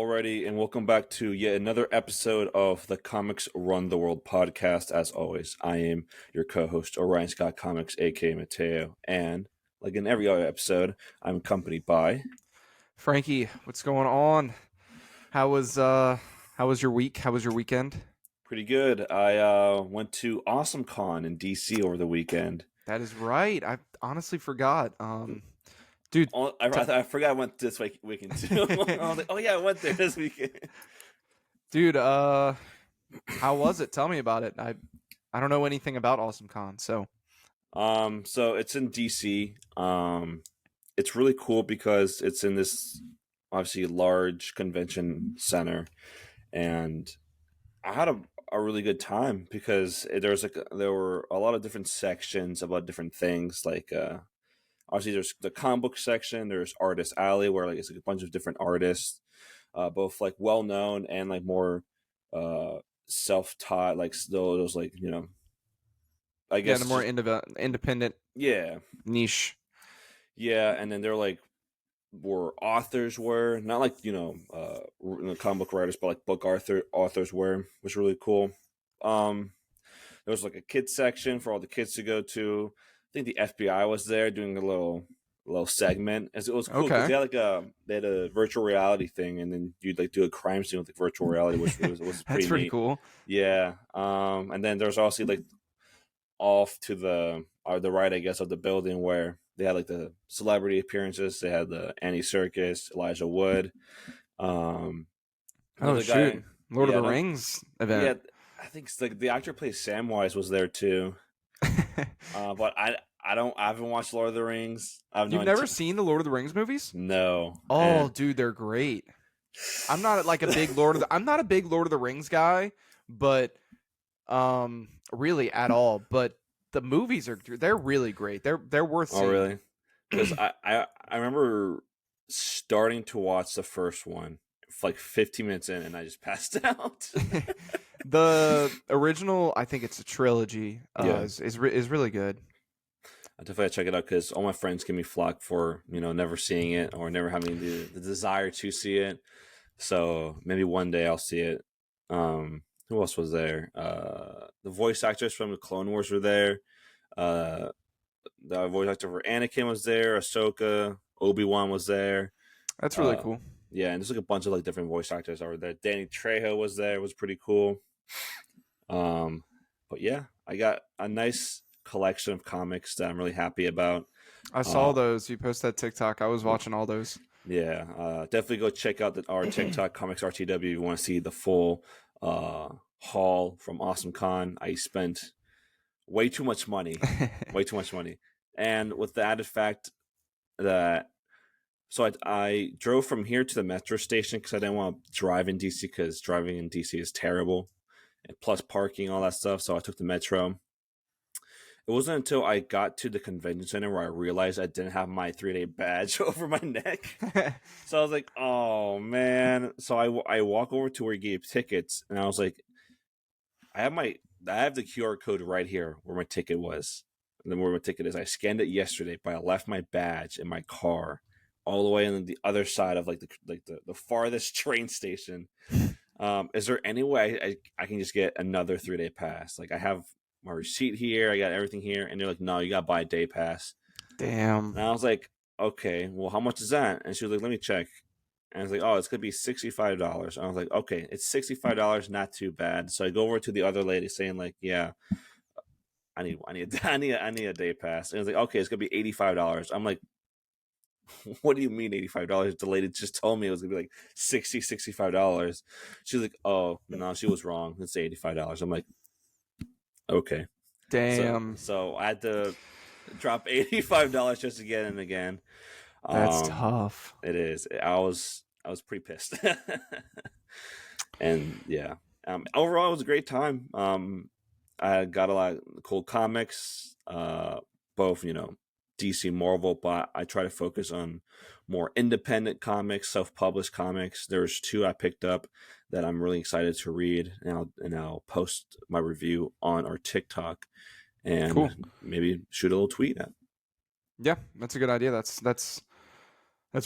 Already, and welcome back to yet another episode of the Comics Run the World podcast. As always, I am your co-host Orion Scott Comics, aka Mateo, and like in every other episode, I'm accompanied by. Frankie, what's going on? How was your week? How was your weekend? Pretty good. I went to Awesome Con in DC over the weekend. That is right. I honestly forgot. Dude, t- I forgot I went this weekend too. I was like, oh yeah, I went there this weekend. dude, how was it? Tell me about it. I don't know anything about Awesome Con, so So it's in DC. It's really cool because it's in this obviously large convention center, and I had a really good time because there were a lot of different sections about different things. Like obviously there's the comic book section, there's Artist Alley where like it's like a bunch of different artists, both like well known and like more uh self taught, like those like I yeah, the guess more just independent yeah. niche. Yeah, and then they're like where authors were, not like comic book writers, but like authors were, was really cool. Um, there was like a kids section for all the kids to go to. I think the FBI was there doing a little segment. It was cool because Okay, they had a virtual reality thing, and then you'd like do a crime scene with like virtual reality, which was that's pretty pretty neat. cool. Yeah. And then there's also like off to the right, I guess, of the building where they had like the celebrity appearances. They had the Annie Serkis, Elijah Wood, um, Oh another shoot, guy. Lord of Yeah, the Rings yeah. event. I think it's like the actor who plays Samwise was there too. But I haven't watched Lord of the Rings. I have no You've never intent. seen the Lord of the Rings movies? No, Oh, and dude, they're great. I'm not a big Lord of the Rings guy, but really at all. But the movies they're really great. They're worth oh seeing. really? Because I remember starting to watch the first one for like 15 minutes in, and I just passed out. The original, I think it's a trilogy, Yeah. is really good. I definitely gotta check it out because all my friends give me flack for never seeing it or never having the desire to see it. So maybe one day I'll see it. Who else was there? The voice actors from the Clone Wars were there. Uh, the voice actor for Anakin was there. Ahsoka, Obi-Wan was there. That's really Uh, cool. yeah, and there's like a bunch of like different voice actors that were there. Danny Trejo was there. It was pretty cool. Um, but yeah, I got a nice collection of comics that I'm really happy about. I saw Uh, those. You posted that TikTok. I was watching all those. yeah, definitely go check out our TikTok Comics RTW if you want to see the full uh, haul from Awesome Con. I spent way too much money, way too much money, and with the added fact that I drove from here to the metro station because I didn't want to drive in DC because driving in DC is terrible, and plus parking all that stuff. So I took the metro. It wasn't until I got to the convention center where I realized I didn't have my 3-day badge over my neck. So I was like, "Oh man!" So I walk over to where he gave tickets, and I was like, I have the QR code right here where my ticket was, and then where my ticket is. I scanned it yesterday, but I left my badge in my car, all the way on the other side of the farthest train station. Is there any way I can just get another 3-day pass? Like I have my receipt here, I got everything here, and they're like, no, you got to buy a day pass. Damn. And I was like, okay, well, how much is that? And she was like, let me check. And I was like, oh, it's gonna be $65. I was like, okay, it's $65, not too bad. So I go over to the other lady saying like, yeah, I need a day pass. And I was like, okay, it's gonna be $85. I'm like, what do you mean $85? The lady just told me it was gonna be like $65. She's like, oh no, she was wrong. It's $85. I'm like, okay. Damn. So I had to drop $85 just again and again. That's Um, tough. it is. I was pretty pissed. And yeah, overall it was a great time. I got a lot of cool comics, both DC, Marvel, but I try to focus on more independent comics, self-published comics. There's two I picked up that I'm really excited to read, and I'll post my review on our TikTok Cool. and maybe shoot a little tweet at. Yeah, that's a good idea. That's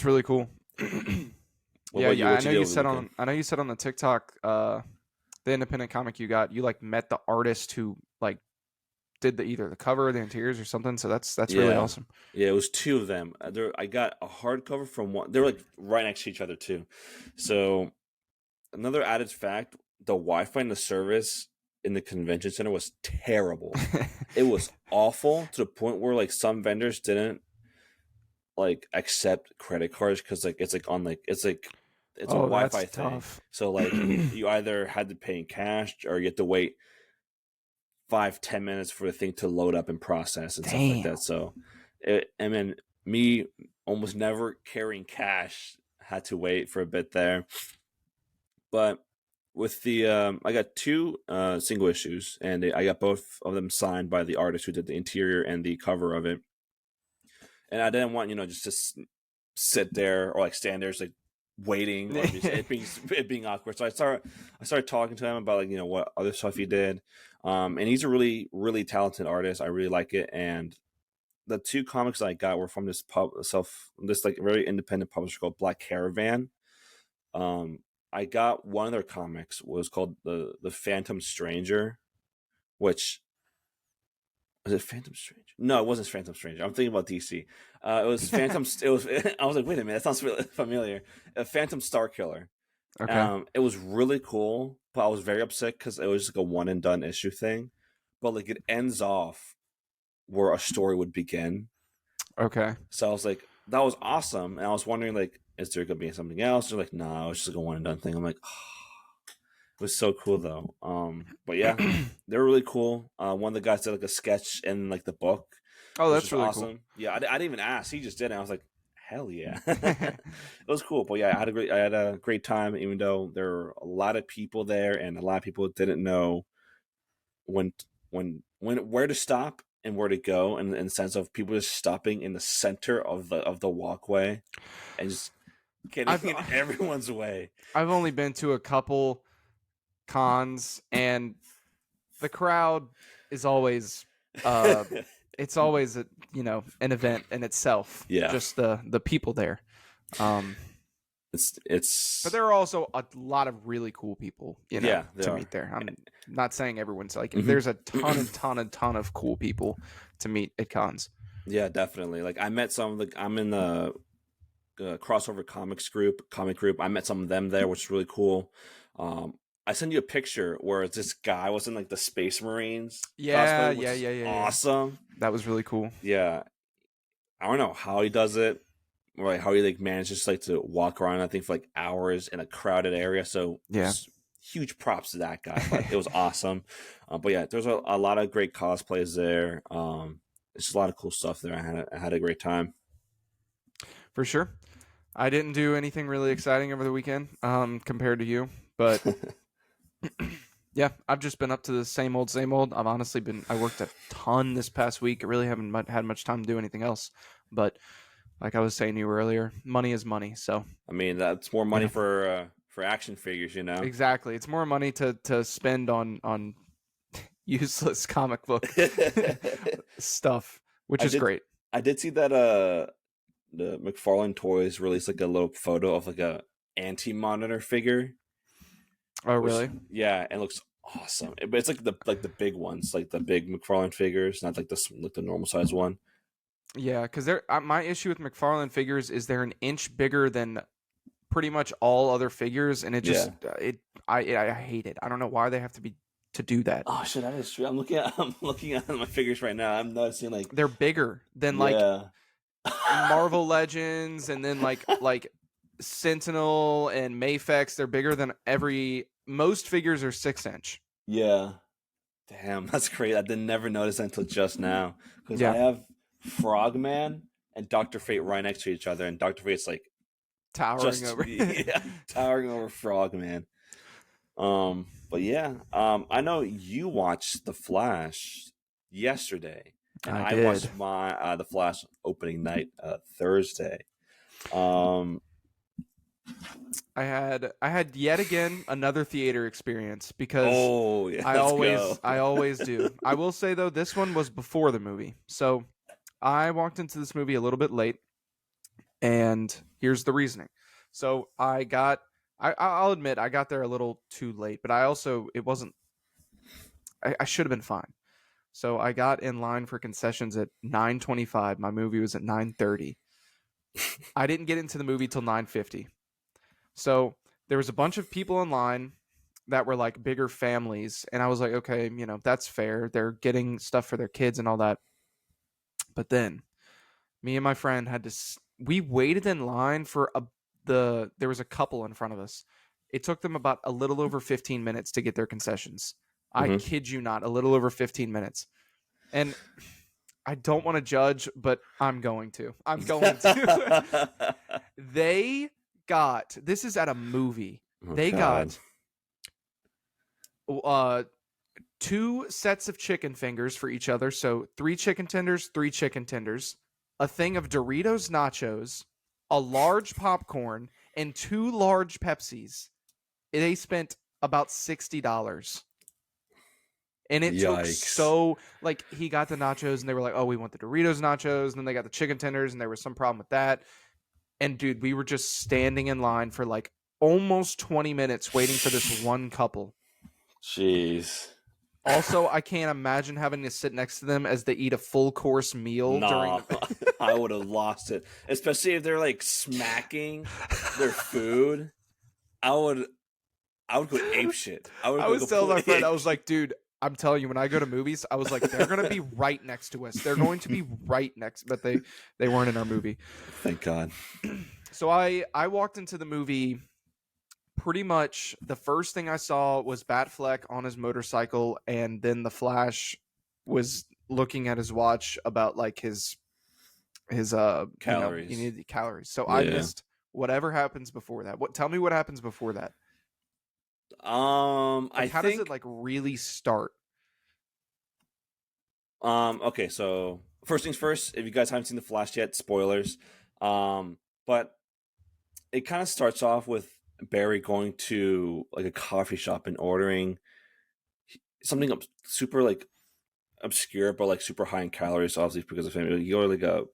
really cool. What Yeah, about you? yeah. What you did over the weekend? I know you said on the TikTok, the independent comic you got, you like met the artist who like did either the cover or the interiors or something. So that's really Yeah, awesome. yeah. It was two of them. I got a hardcover from one. They were like right next to each other too. So another added fact: the Wi-Fi in the service in the convention center was terrible. It was awful to the point where like some vendors didn't like accept credit cards because like it's like on like it's a Oh, Wi-Fi that's thing. tough. So like you either had to pay in cash or you had to wait 5-10 minutes for the thing to load up and process and stuff like Damn. that. So and then me almost never carrying cash had to wait for a bit there. But with the I got two single issues and I got both of them signed by the artist who did the interior and the cover of it. And I didn't want just to sit there or like stand there just like waiting or just it being awkward. So I started talking to him about like what other stuff he did. And he's a really really talented artist. I really like it. And the two comics I got were from this like very independent publisher called Black Caravan. Um, I got one of their comics was called the Phantom Stranger, which was it Phantom Stranger? No, it wasn't Phantom Stranger. I'm thinking about DC. It was Phantom. It was. I was like, wait a minute, that sounds really familiar. Phantom Star Killer. Okay. It was really cool, but I was very upset because it was like a one and done issue thing. But like it ends off where a story would begin. Okay. So I was like, that was awesome, and I was wondering like, is there gonna be something else? They're like, no, it's just like a one and done thing. I'm like, oh, it was so cool though. But yeah, they're really cool. One of the guys did like a sketch in like the book, Oh, which that's was really cool. awesome. Yeah, I didn't even ask; he just did it. I was like, hell yeah, it was cool. But yeah, I had a great time, even though there were a lot of people there, and a lot of people didn't know when where to stop and where to go, and in the sense of people just stopping in the center of the walkway and just getting I've in everyone's way. I've only been to a couple cons, and the crowd is always it's always an event in itself. Yeah, Just the people there. Um, it's but there are also a lot of really cool people, yeah, they to are. meet there. I'm not saying everyone's like Mhm. there's a ton of cool people to meet at cons. Yeah, definitely. Like I met some of the I'm in the crossover comic group. I met some of them there, which is really cool. I sent you a picture where this guy was in like the Space Marines Yeah, cosplay, which yeah, is yeah, yeah, yeah. awesome. That was really cool. Yeah, I don't know how he does it, or like how he like manages like to walk around. I think for like hours in a crowded area. So Yeah. huge props to that guy. But it was awesome. But yeah, there's a lot of great cosplays there. It's a lot of cool stuff there. I had a great time. For sure. I didn't do anything really exciting over the weekend, compared to you, but yeah, I've just been up to the same old, same old. I worked a ton this past week. I really haven't had much time to do anything else. But like I was saying to you earlier, money is money. So I mean, that's more you money know, for action figures, you know. exactly. It's more money to spend on useless comic book stuff, which I is did great. I did see that the McFarlane Toys released like a little photo of like a anti-monitor figure, Oh, which really? yeah, and it looks awesome. But it's like the big ones, like the big McFarlane figures, not like the normal size one. Yeah, because my issue with McFarlane figures is they're an inch bigger than pretty much all other figures, and it just Yeah. I hate it. I don't know why they have to do that. Oh shit, that is true. I'm looking at my figures right now. I'm noticing like They're bigger than like yeah. Marvel Legends, and then like Sentinel and Mafex. They're bigger than most figures are 6 inch. Yeah. Damn, that's great. I did never notice that until just now because I Yeah, have Frogman and Doctor Fate right next to each other, and Doctor Fate's like towering just over. yeah, towering over Frogman. But yeah, I know you watched The Flash yesterday, and I I did. watched my The Flash opening night Thursday. Um, I had yet again another theater experience because oh yeah, I let's always go. I always do. I will say though, this one was before the movie. So I walked into this movie a little bit late, and here's the reasoning. So I'll admit I got there a little too late, but it wasn't. I should have been fine. So I got in line for concessions at 9:25. My movie was at 9:30. I didn't get into the movie till 9:50. So there was a bunch of people in line that were like bigger families, and I was like, okay, that's fair. They're getting stuff for their kids and all that. But then me and my friend we waited in line for there was a couple in front of us. It took them about a little over 15 minutes to get their concessions. I Mm-hmm. kid you not, a little over 15 minutes. And I don't want to judge, but I'm going to. They got, this is at a movie. Oh, They God. got 2 sets of chicken fingers for each other. So 3 chicken tenders, 3 chicken tenders, a thing of Doritos nachos, a large popcorn, and 2 large Pepsis. They spent about $60. And it took Yikes. like, he got the nachos and they were like, oh, we want the Doritos nachos. And then they got the chicken tenders and there was some problem with that. And dude, we were just standing in line for like almost 20 minutes waiting for this one couple. Jeez. Also, I can't imagine having to sit next to them as they eat a full course meal during the I would have lost it. Especially if they're like smacking their food. I would go ape shit. I was telling my friend, I was like, dude, I'm telling you, when I go to movies, I was like, they're gonna be right next to us. They're going to be right next, but they weren't in our movie. Thank God. So I walked into the movie. Pretty much the first thing I saw was Batfleck on his motorcycle, and then the Flash was looking at his watch about like his Calories. he needed calories. So Yeah. I missed whatever happens before that. Tell me what happens before that. How does it like really start? Okay, so first things first, if you guys haven't seen The Flash yet, spoilers. But it kind of starts off with Barry going to like a coffee shop and ordering something super like obscure but like super high in calories, obviously because of him. You order like a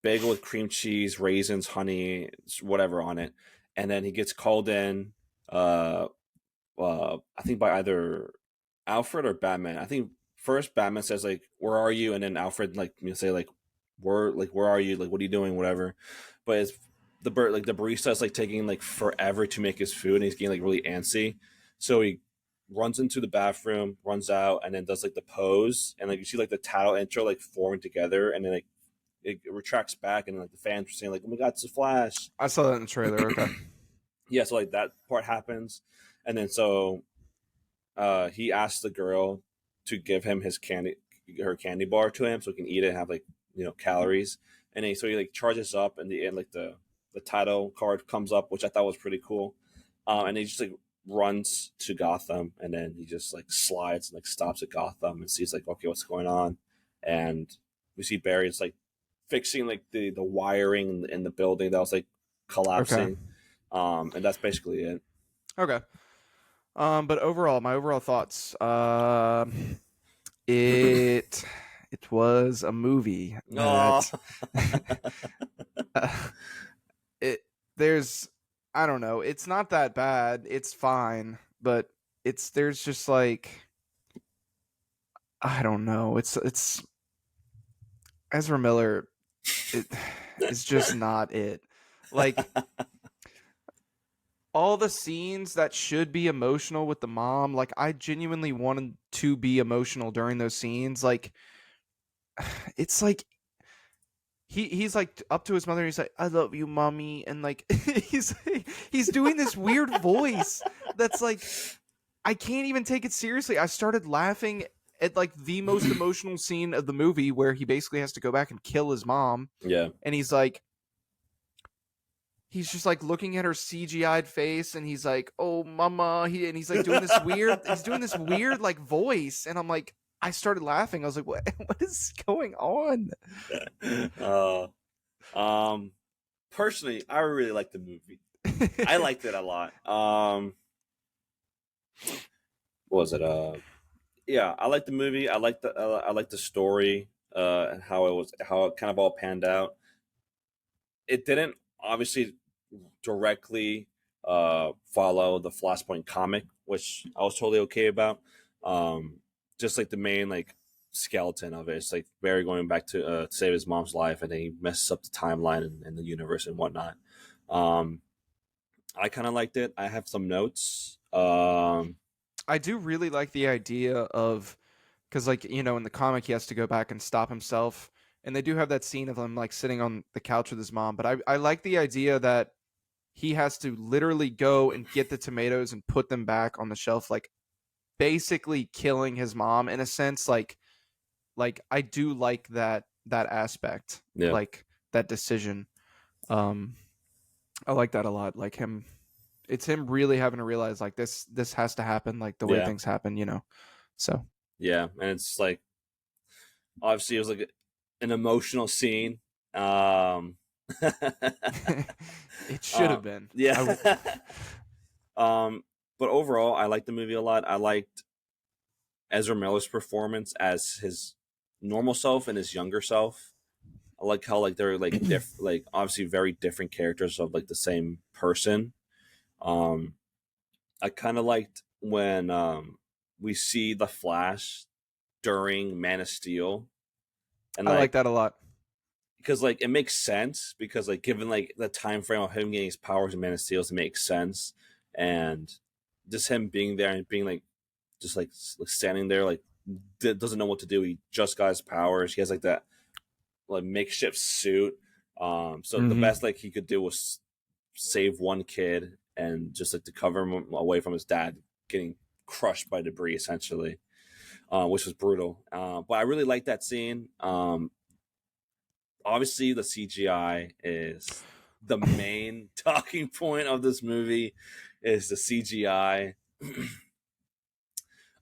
bagel with cream cheese, raisins, honey, whatever on it, and then he gets called in. I think by either Alfred or Batman. I think first Batman says like, "Where are you?" and then Alfred like say like, "Where are you? Like, what are you doing? Whatever." But it's the barista is like taking like forever to make his food, and he's getting like really antsy. So he runs into the bathroom, runs out, and then does like the pose, and like you see like the title intro like forming together, and then like it retracts back, and like the fans were saying like, "Oh my God, it's a Flash!" I saw that in the trailer. Okay. Yeah, so like that part happens, and then so he asks the girl to give him her candy bar to him so he can eat it and have like calories, and so he like charges up, and the end like the title card comes up, which I thought was pretty cool, and he just like runs to Gotham, and then he just like slides and like stops at Gotham and sees like, okay, what's going on, and we see Barry is like fixing like the wiring in the building that was like collapsing. Okay. And that's basically it. Okay. But overall, my overall thoughts. It was a movie that it there's I don't know. It's not that bad. It's fine, but there's just like, I don't know. It's Ezra Miller. It's just not it. Like, all the scenes that should be emotional with the mom, like I genuinely wanted to be emotional during those scenes. Like, it's like he's like up to his mother and he's like, I love you, mommy, and like he's doing this weird voice that's like, I can't even take it seriously. I started laughing at like the most emotional scene of the movie where he basically has to go back and kill his mom. Yeah. And he's like, he's just like looking at her CGI'd face, and he's like, "Oh, mama," and he's like doing this weird like voice, and I'm like, I started laughing. I was like, "What? What is going on?" Personally, I really liked the movie. I liked it a lot. What was it? Yeah, I liked the movie. I liked the story, and how it kind of all panned out. It didn't obviously directly follow the Flashpoint comic, which I was totally okay about. Um, just like the main like skeleton of it, it's like Barry going back to save his mom's life, and then he messes up the timeline and the universe and whatnot. Um, I kind of liked it. I have some notes. I do really like the idea of, because like in the comic he has to go back and stop himself, and they do have that scene of him like sitting on the couch with his mom. But I like the idea that he has to literally go and get the tomatoes and put them back on the shelf, like basically killing his mom in a sense. Like I do like that aspect, Yeah, like that decision. Um, I like that a lot. Like it's him really having to realize like this has to happen, like the way yeah, things happen. So yeah, and it's like obviously it was like an emotional scene. it should have been. Yeah. um, but overall, I liked the movie a lot. I liked Ezra Miller's performance as his normal self and his younger self. I like how like they're like like obviously very different characters of like the same person. Um, I kind of liked when we see the Flash during Man of Steel, and I like like that a lot. because like it makes sense because like given like the time frame of him getting his powers in Man of Steel, it makes sense, and just him being there and being like just like standing there like doesn't know what to do. He just got his powers. He has like that like makeshift suit. So the Mm-hmm. best like he could do was save one kid and just like to cover him away from his dad getting crushed by debris essentially, which was brutal. But I really like that scene. Obviously the CGI is the main talking point of this movie is the CGI.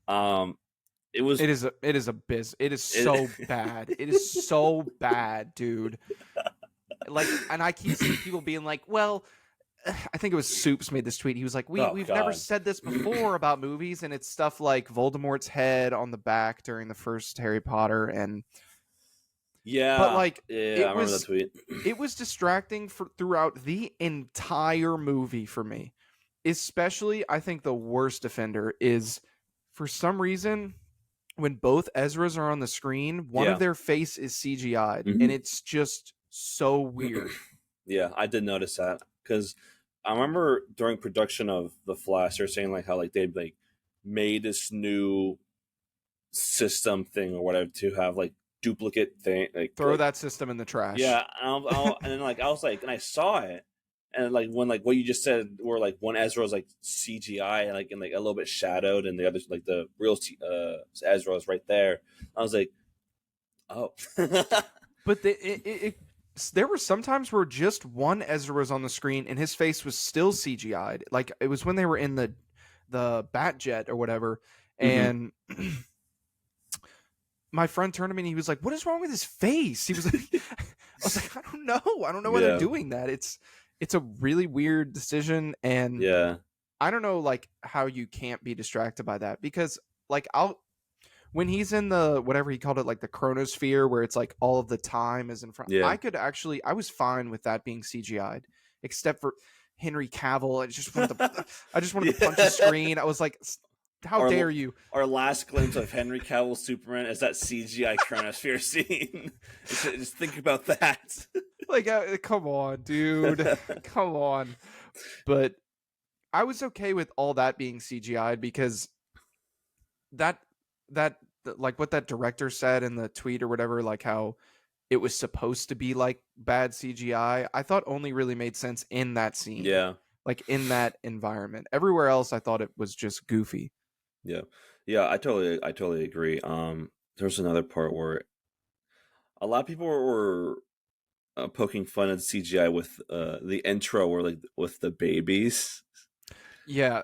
um, it was It is it, so bad. It is so bad, dude. Like, and I keep seeing people being like, well, I think it was Soups made this tweet. He was like, oh we've never god, said this before about movies, and it's stuff like Voldemort's head on the back during the first Harry Potter, but yeah, like yeah, I it remember that was tweet. it was distracting throughout the entire movie for me. Especially, I think the worst offender is, for some reason, when both Ezras are on the screen, one of Yeah. their face is CGI'd, and Mhm. it's just so weird. Yeah, I did notice that because I remember during production of The Flash, they're saying like how like they like made this new system thing or whatever to have like duplicate thing Throw that system in the trash. yeah, and then like I was like and I saw it and like when like what you just said where like one Ezra was like CGI and like a little bit shadowed and the other like the real Ezra was right there. I was like, oh, But there were some times where just one Ezra was on the screen and his face was still CGI'd. Like it was when they were in the bat jet or whatever, hmm and my friend turned to me and he was like, "What is wrong with his face?" He was like, "I was like, I don't know why they're yeah, doing that. It's a really weird decision, and yeah, I don't know like how you can't be distracted by that because like I'll when he's in the whatever he called it, like the chronosphere where it's like all of the time is in front. yeah. I was fine with that being CGI'd, except for Henry Cavill. I just wanted to punch the Yeah. screen. I was like, how our dare you? our last glimpse of Henry Cavill Superman is that CGI Chronosphere scene. Just think about that. Like, come on, dude, come on. But I was okay with all that being CGI'd because that that like what that director said in the tweet or whatever, like how it was supposed to be like bad CGI, I thought only really made sense in that scene, Yeah, like in that environment. Everywhere else, I thought it was just goofy. yeah, yeah. I totally agree. There's another part where a lot of people were poking fun at CGI with the intro, or like with the babies. Yeah.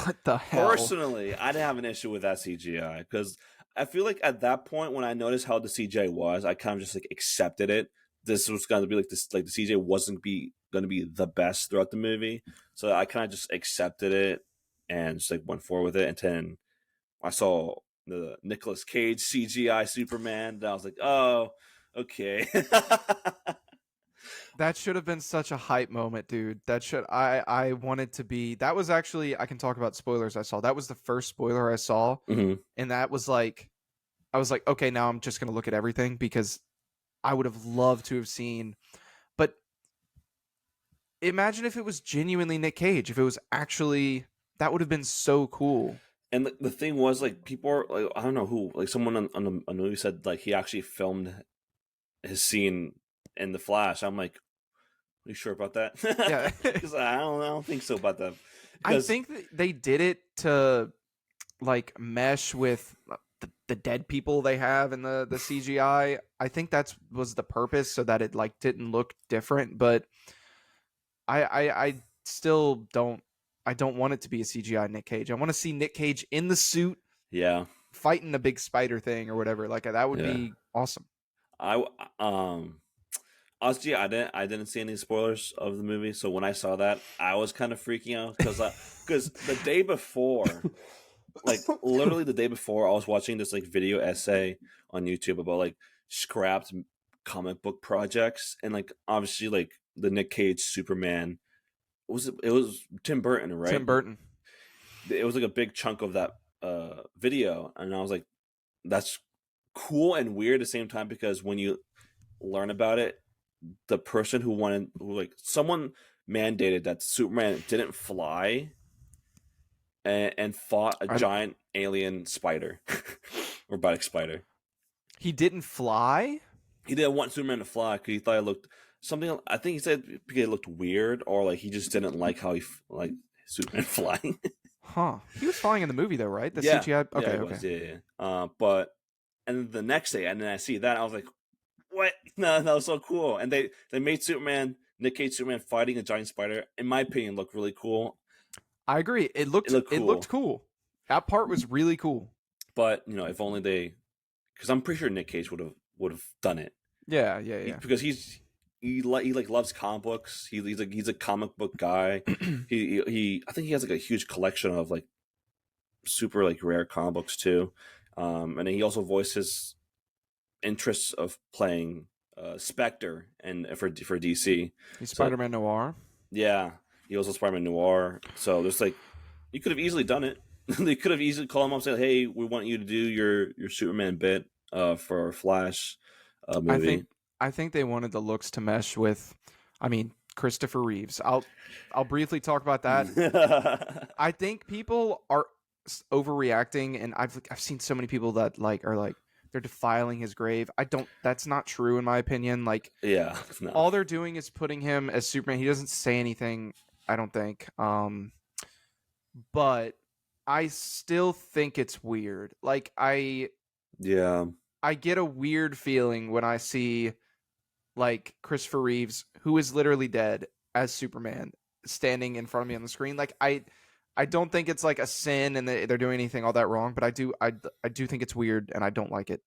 What the hell? Personally, I didn't have an issue with that CGI because I feel like at that point when I noticed how the CGI was, I kind of just like accepted it. This was going to be like this, like the CGI wasn't be going to be the best throughout the movie, so I kind of just accepted it and just like went forward with it. And then I saw the Nicolas Cage CGI Superman, and I was like, oh, okay. That should have been such a hype moment, dude. I wanted to be. That was actually, I can talk about spoilers I saw. That was the first spoiler I saw, Hmm. and that was like, I was like, okay, now I'm just gonna look at everything because I would have loved to have seen. But imagine if it was genuinely Nick Cage. If it was actually, that would have been so cool. And the thing was, like, people are like, I don't know who, like, someone on a movie said like he actually filmed his scene in the Flash. I'm like, are you sure about that? Yeah, Because I don't think so about that. I Because think that they did it to like mesh with the dead people they have in the CGI. I think that's was the purpose so that it like didn't look different, but I still don't want it to be a CGI Nick Cage. I want to see Nick Cage in the suit yeah, fighting a big spider thing or whatever. Like that would yeah, be awesome. I honestly, I didn't see any spoilers of the movie, so when I saw that, I was kind of freaking out because the day before, like literally the day before, I was watching this like video essay on YouTube about like scrapped comic book projects, and like obviously like the Nick Cage Superman was it was Tim Burton, Tim right? Burton. It was like a big chunk of that video, and I was like, that's cool and weird at the same time because when you learn about it, the person who like someone mandated that Superman didn't fly and fought a I, giant alien spider, robotic spider. he didn't fly? He didn't want Superman to fly because he thought it looked something. I think he said because it looked weird, or like he just didn't like how like Superman flying. Huh. He was flying in the movie though, right? The Yeah, CGI. yeah, Okay, it okay. was. Yeah, yeah. But and the next day, and then I see that I was like, what? No, that was so cool. And they made Superman, Nick Cage Superman fighting a giant spider. In my opinion, looked really cool. I agree. It looked It looked cool, cool. That part was really cool. but if only they, because I'm pretty sure Nick Cage would have done it. Yeah, yeah, yeah. Because he like loves comic books. He's a comic book guy. He I think he has like a huge collection of like super like rare comic books too. And then he also voices interests of playing Spectre and for DC. He's So Spider-Man Noir. yeah, he also Spider-Man Noir. So there's like you could have easily done it. They could have easily called him up and said, "Hey, we want you to do your Superman bit for our Flash I movie." think I think they wanted the looks to mesh with, I mean, Christopher Reeves. I'll briefly talk about that. I think people are overreacting, and I've seen so many people that like are like they're defiling his grave. I don't. That's not true in my opinion. Like Yeah, no. all they're doing is putting him as Superman. He doesn't say anything. I don't think. But I still think it's weird. Like Yeah. I get a weird feeling when I see like Christopher Reeves, who is literally dead, as Superman standing in front of me on the screen. Like I don't think it's like a sin and they're doing anything all that wrong, but I do think it's weird and I don't like it.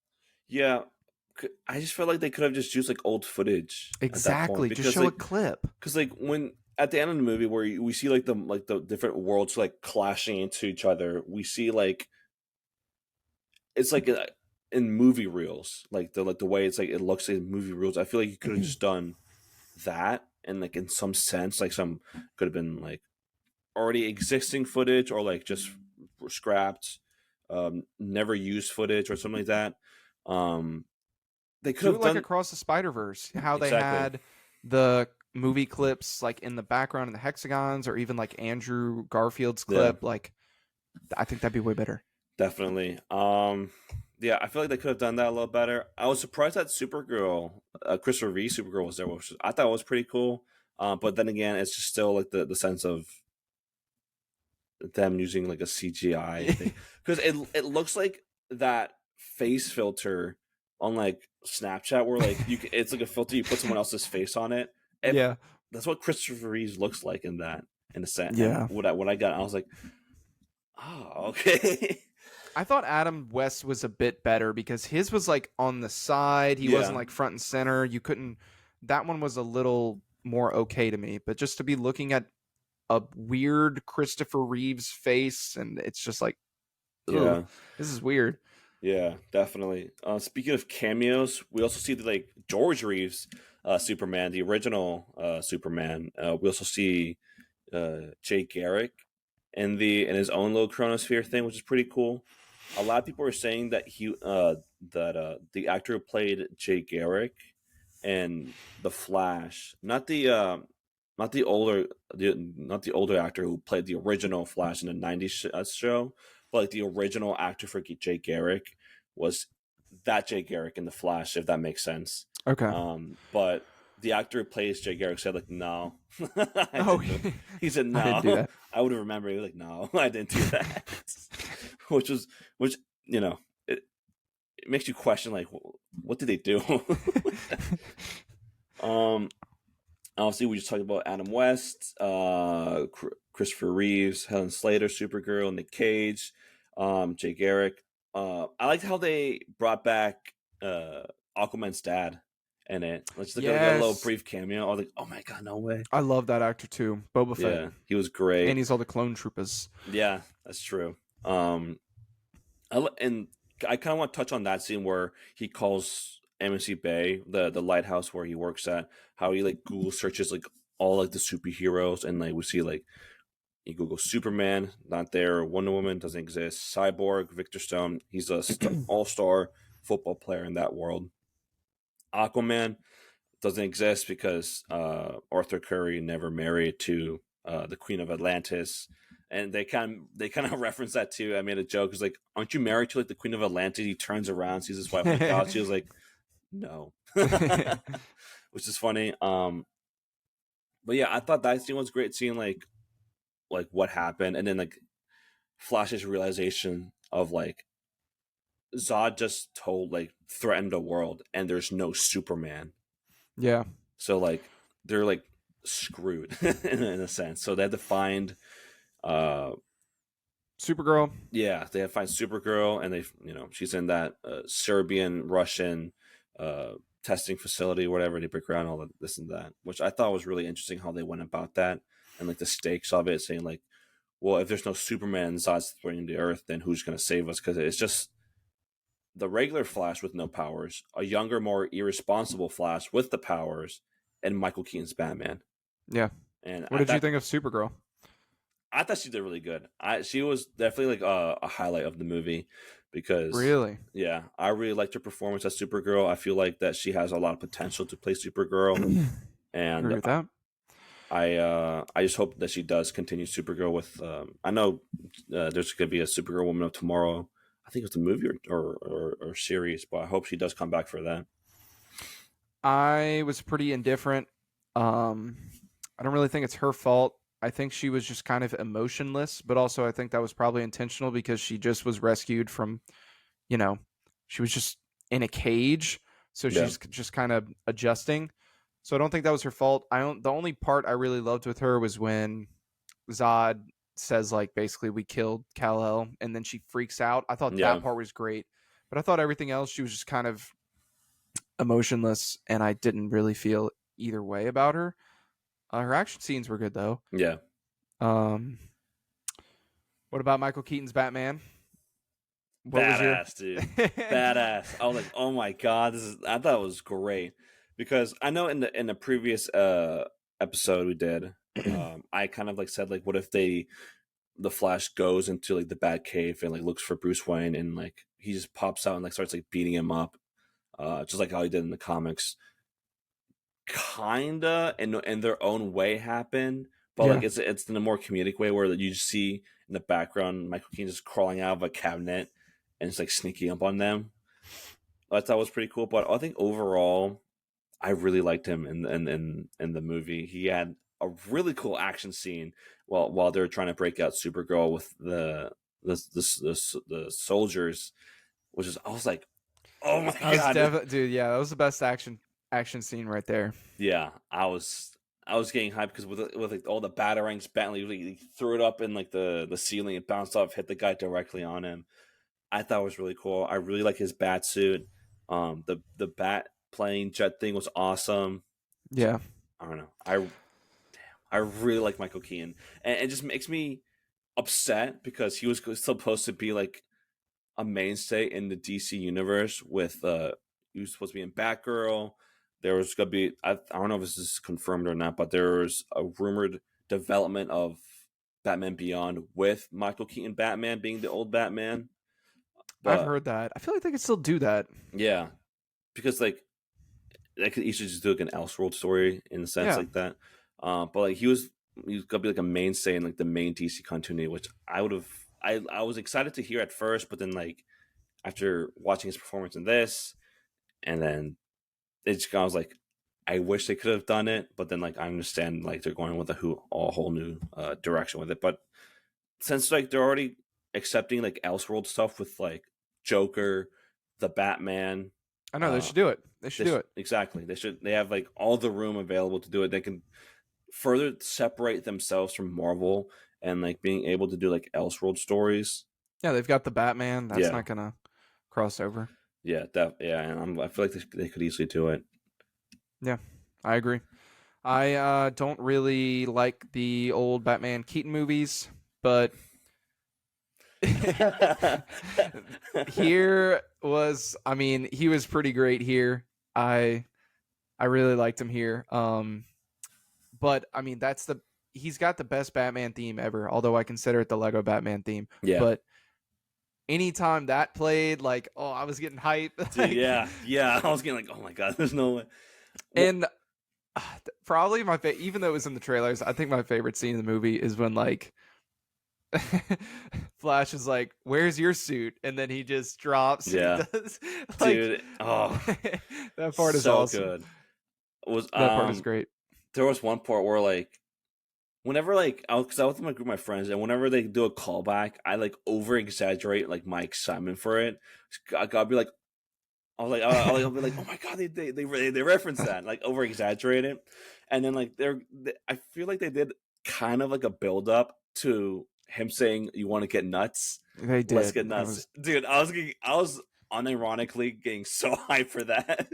Yeah. I just felt like they could have just used like old footage at that point Exactly. Just because show a like clip. when at the end of the movie where we see like the different worlds like clashing into each other, we see like it's like in movie reels, like the way it's like it looks in movie reels. I feel like you could have just done that and like in some sense like some could have been like already existing footage or like just scrapped never used footage or something like that. um they could Do have it like done Across the Spider-Verse, how they exactly. had the movie clips like in the background in the hexagons or even like Andrew Garfield's Yeah, clip. Like I think that'd be way better. definitely. Yeah, I feel like they could have done that a little better. I was surprised that Supergirl, Christopher Reeve Supergirl was there, which I thought was pretty cool. But then again, it's just still like the sense of them using like a CGI thing because it looks like that face filter on like Snapchat where like it's like a filter you put someone else's face on it. If Yeah. that's what Christopher Reeves looks like in that in a sense, and Yeah. what I got, I was like, oh okay, I thought Adam West was a bit better because his was like on the side. He wasn't yeah, like front and center. You couldn't. That one was a little more okay to me. But just to be looking at a weird Christopher Reeves face, and it's just like, ugh, yeah. this is weird. Yeah, definitely. Speaking of cameos, we also see that like George Reeves Superman, the original Superman. We also see Jay Garrick in his own little chronosphere thing, which is pretty cool. A lot of people are saying that the actor who played Jay Garrick and the Flash, not the older not the older actor who played the original Flash in the '90s show, but like the original actor for Jay Garrick was that Jay Garrick in the Flash, if that makes sense. Okay. But the actor who plays Jay Garrick said like no, I Oh, didn't. He said I didn't do no. that. I would have remembered. He was like no, I didn't do that. which you know it makes you question like what did they do? um, Obviously we just talked about Adam West, Christopher Reeves, Helen Slater, Supergirl, Nick Cage, Jay Garrick. I liked how they brought back Aquaman's dad in it. Let's just like a little Yes. brief cameo. I was like, oh my god, no way. I love that actor too, Boba Fett. Yeah, he was great. And he's all the clone troopers. Yeah, that's true. And I kind of want to touch on that scene where he calls MSC Bay, the lighthouse where he works at, how he like Google searches like all like the superheroes, and like we see like you Google Superman, not there. Wonder Woman doesn't exist. Cyborg, Victor Stone, he's a all-star football player in that world. Aquaman doesn't exist because Arthur Curry never married to the Queen of Atlantis, and they kind of reference that too. I made a joke. It's like, aren't you married to like the Queen of Atlantis? He turns around, sees his wife on the couch. She was like, no, which is funny. But yeah, I thought that scene was great. Seeing like what happened, and then like Flash's realization of like Zod just threatened the world, and there's no Superman. Yeah. So like they're like screwed in a sense. So they had to find Supergirl. Yeah, they have to find Supergirl, and she's in that Serbian Russian testing facility, whatever. They break around all of this and that, which I thought was really interesting how they went about that, and like the stakes of it, saying like, well, if there's no Superman, Zod's threatening the Earth, then who's going to save us? Because it's just the regular Flash with no powers, a younger, more irresponsible Flash with the powers, and Michael Keaton's Batman. Yeah. And what did you think of Supergirl? I thought she did really good. She was definitely like a highlight of the movie because really, yeah, I really liked her performance as Supergirl. I feel like that she has a lot of potential to play Supergirl, and agree with that. I just hope that she does continue Supergirl with. I know there's going to be a Supergirl Woman of Tomorrow. I think it's a movie or series, but I hope she does come back for that. I was pretty indifferent. I don't really think it's her fault. I think she was just kind of emotionless, but also I think that was probably intentional because she just was rescued from, she was just in a cage, so she's just kind of adjusting. So I don't think that was her fault. The only part I really loved with her was when Zod says like basically we killed Kal-El, and then she freaks out. I thought that part was great, but I thought everything else she was just kind of emotionless, and I didn't really feel either way about her. Her action scenes were good though. Yeah. What about Michael Keaton's Batman? Badass, dude. Badass. I was like, oh my god, I thought it was great. Because I know in the previous episode we did, I kind of like said like, what if the Flash goes into like the Batcave and like looks for Bruce Wayne, and like he just pops out and like starts like beating him up, just like how he did in the comics. Kinda in their own way happen, but like it's in a more comedic way where you just see in the background Michael Keaton just crawling out of a cabinet and it's like sneaking up on them. I thought was pretty cool, but I think overall I really liked him in the movie. He had a really cool action scene while they're trying to break out Supergirl with the soldiers, which is I was like, oh my god, dude! Yeah, that was the best action scene right there. Yeah, I was getting hyped because with like all the batarangs, Bentley he threw it up in like the ceiling, it bounced off, hit the guy directly on him. I thought it was really cool. I really like his bat suit. The bat plane jet thing was awesome. Yeah, I don't know. I really like Michael Keaton, and it just makes me upset because he was supposed to be like a mainstay in the DC universe with he was supposed to be in Batgirl. there was gonna be I don't know if this is confirmed or not, but there was a rumored development of Batman Beyond with Michael Keaton Batman being the old Batman. I've But heard that. I feel like they could still do that. yeah, because like they could easily just do like an Elseworld story in a sense Yeah. like that. But like he was gonna be like a mainstay in like the main DC continuity, which I was excited to hear at first, but then like after watching his performance in this, and then I was like, I wish they could have done it, but then like I understand like they're going with a whole new direction with it. But since like they're already accepting like Elseworld stuff with like Joker, the Batman, I know they uh, should do it. They should do it. exactly. They have like all the room available to do it. They can further separate themselves from Marvel and like being able to do like Elseworld stories. Yeah, they've got the Batman. That's Yeah. not gonna cross over. Yeah, and I feel like they could easily do it. Yeah, I agree. I don't really like the old Batman Keaton movies, but here was, I mean, he was pretty great here. I really liked him here. But I mean, he's got the best Batman theme ever, although I consider it the Lego Batman theme. Yeah. But anytime that played, like, oh, I was getting hype. Dude, yeah. I was getting like, oh my god, there's no way. And probably even though it was in the trailers, I think my favorite scene in the movie is when like Flash is like, "Where's your suit?" and then he just drops. Yeah, and he does, like, dude. Oh, that part is so awesome. good. That part is great. There was one part where like, whenever like, because I was with my group of my friends, and whenever they do a callback, I like over exaggerate like my excitement for it. I gotta be like, I'll be like, oh my god, they reference that, like over exaggerate it, and then like I feel like they did kind of like a build up to him saying, "You want to get nuts? They did. Let's get nuts, dude." I was unironically getting so hyped for that.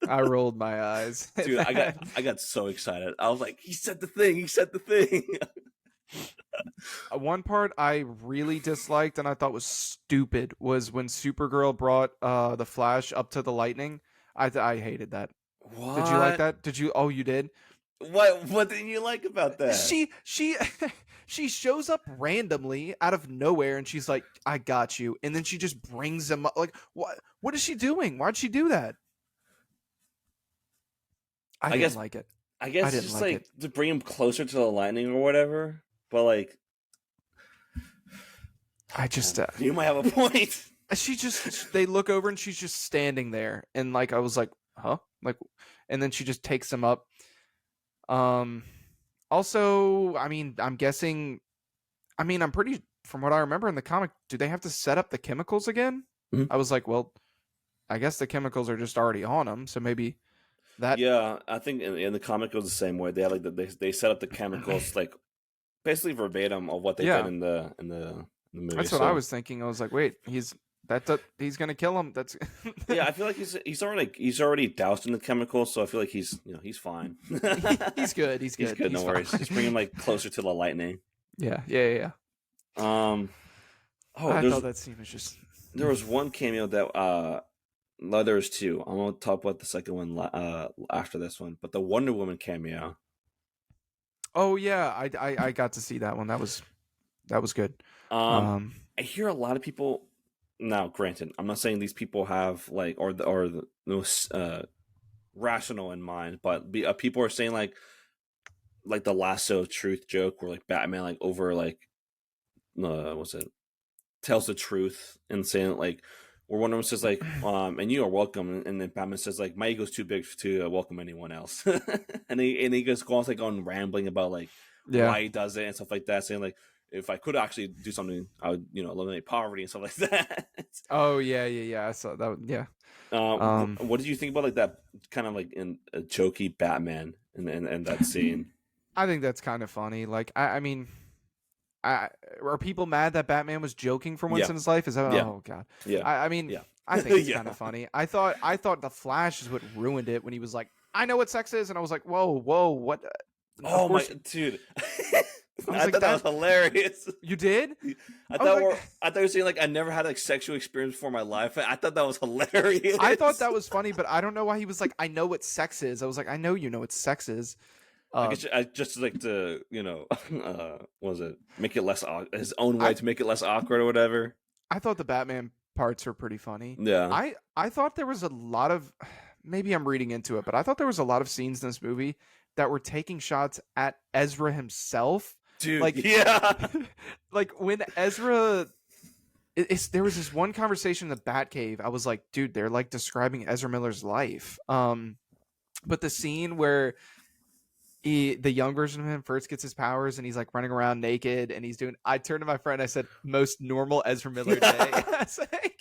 I rolled my eyes, dude. I got so excited. I was like, "He said the thing. He said the thing." One part I really disliked and I thought was stupid was when Supergirl brought the Flash up to the lightning. I hated that. What? Did you like that? Did you? Oh, you did. What didn't you like about that? She shows up randomly out of nowhere and she's like, "I got you," and then she just brings him up. Like, what is she doing? Why'd she do that? I didn't like it. I guess it's just like to bring him closer to the lightning or whatever. But like, I just you might have a point. They look over and she's just standing there, and like I was like, huh? Like, and then she just takes him up. Also, I mean, I'm pretty, from what I remember in the comic, do they have to set up the chemicals again? Mm-hmm. I was like, well, I guess the chemicals are just already on them, so maybe that. Yeah, I think in the comic it was the same way. They had like they set up the chemicals like basically verbatim of what they did in the movie. That's what I was thinking. I was like, wait, he's gonna kill him. That's yeah. I feel like he's already doused in the chemicals, so I feel like he's fine. He's good. He's good. No worries. Just bring him like closer to the lightning. Yeah. I thought that scene was just. There was one cameo that there was two. I'm gonna talk about the second one after this one, but the Wonder Woman cameo. Oh yeah, I got to see that one. That was good. I hear a lot of people. Now, granted, I'm not saying these people have like or the most rational in mind, but people are saying like the lasso of truth joke, where like Batman like over like what's it tells the truth and saying like. Where Wonder Woman says like, and you are welcome, and then Batman says like, my ego's too big to welcome anyone else, and he just goes like on rambling about like why he does it and stuff like that, saying like, if I could actually do something, I would eliminate poverty and stuff like that. Oh yeah. I saw that. Yeah. What did you think about like that kind of like in a jokey Batman and that scene? I think that's kind of funny. Like I mean. Are people mad that Batman was joking for once in his life? Is that oh god? Yeah. I mean, I think it's kind of funny. I thought the Flash is what ruined it when he was like, "I know what sex is," and I was like, "Whoa, what?" Oh my dude! I was I like, thought that was hilarious. you did? I I was thought like, I thought you were saying like I never had like sexual experience before in my life. I thought that was hilarious. I thought that was funny, but I don't know why he was like, I know what sex is. I was like, I know you know what sex is. I guess I just like to what was it make it less his own way I to make it less awkward or whatever. I thought the Batman parts were pretty funny. Yeah, I thought there was a lot of, maybe I'm reading into it, but I thought there was a lot of scenes in this movie that were taking shots at Ezra himself. dude. Like, Yeah, like when Ezra, there was this one conversation in the Batcave. I was like, dude, they're like describing Ezra Miller's life. But the scene where the young version of him first gets his powers and he's like running around naked and he's doing, I turned to my friend, I said, most normal Ezra Miller day.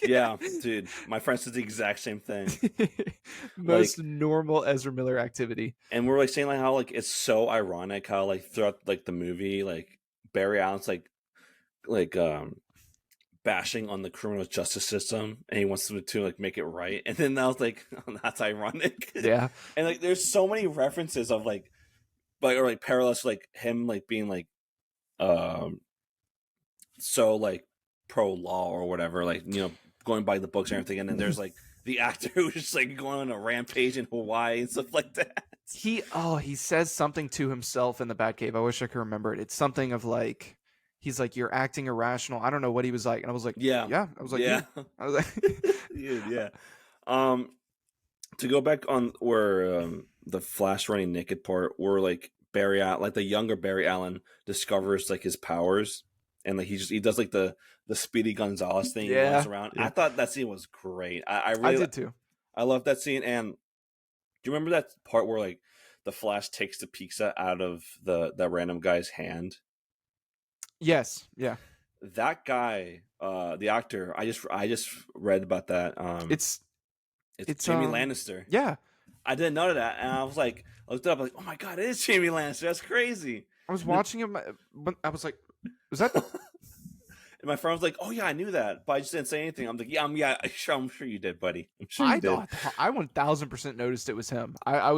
yeah, dude. My friend said the exact same thing. Most normal Ezra Miller activity. And we're like saying like how like it's so ironic how like throughout like the movie like Barry Allen's like bashing on the criminal justice system and he wants to like make it right, and then I was like, oh, that's ironic. Yeah. And like there's so many references of like or like parallels to, like him like being like so like pro law or whatever, like going by the books and everything, and then there's like the actor who's just like going on a rampage in Hawaii and stuff like that. He says something to himself in the Batcave. I wish I could remember it. It's something of like, he's like, you're acting irrational. I don't know what he was like, and I was like, yeah. I was like, yeah. I was like, Dude, yeah. To go back on where the Flash running naked part, where like Barry Allen, like the younger Barry Allen, discovers like his powers, and like he does like the Speedy Gonzalez thing, he runs around. Yeah. I thought that scene was great. I really did too. I love that scene. And do you remember that part where like the Flash takes the pizza out of that random guy's hand? Yes. Yeah. That guy, the actor, I just read about that. It's Jamie Lannister. Yeah. I didn't know that, and I was like, I looked it up, like, oh my god, it is Jamie Lannister. That's crazy. I was watching him, but I was like, was that? And my friend was like, oh yeah, I knew that, but I just didn't say anything. I'm like, yeah, I'm sure you did, buddy. I'm sure you did. I 1000% noticed it was him. I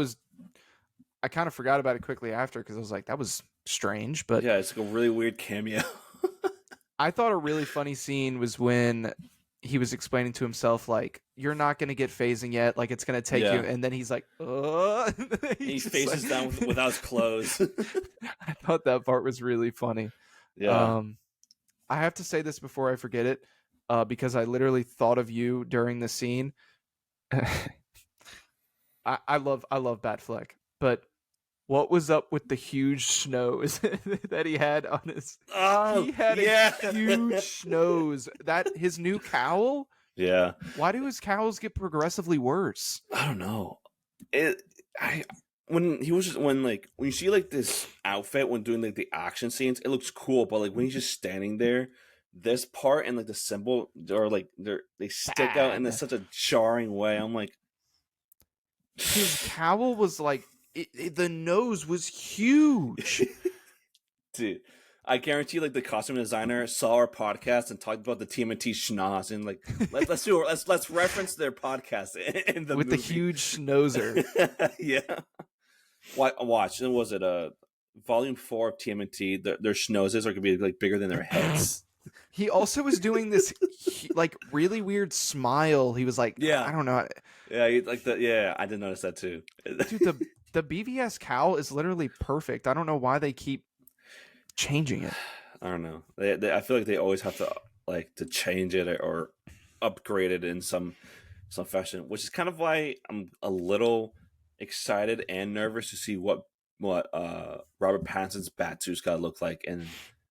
kind of forgot about it quickly after because I was like, that was strange, but yeah, it's like a really weird cameo. I thought a really funny scene was when he was explaining to himself, like, you're not going to get phasing yet. Like, it's going to take you. And then he's like, he faces like... down without his clothes. I thought that part was really funny. Yeah. I have to say this before I forget it, because I literally thought of you during the scene. I love Batfleck, but what was up with the huge snows that he had on his? He had a huge snows. That his new cowl. Yeah. Why do his cowls get progressively worse? I don't know. When you see like this outfit when doing like the action scenes, it looks cool. But like when he's just standing there, this part and like the symbol are like they stick out in such a jarring way. I'm like, his cowl was like. The nose was huge. Dude, I guarantee like the costume designer saw our podcast and talked about the TMNT schnoz and like let's reference their podcast in the with movie. The huge schnauzer. Yeah. Watch. And was it volume 4 of TMNT? Their schnozzes are gonna be like bigger than their heads. He also was doing this like really weird smile. He was like, I don't know. Yeah, I did notice that too. Dude, the BVS cowl is literally perfect. I don't know why they keep changing it. I don't know. I feel like they always have to like to change it or upgrade it in some fashion, which is kind of why I'm a little excited and nervous to see what Robert Pattinson's Batsuit's got to look like in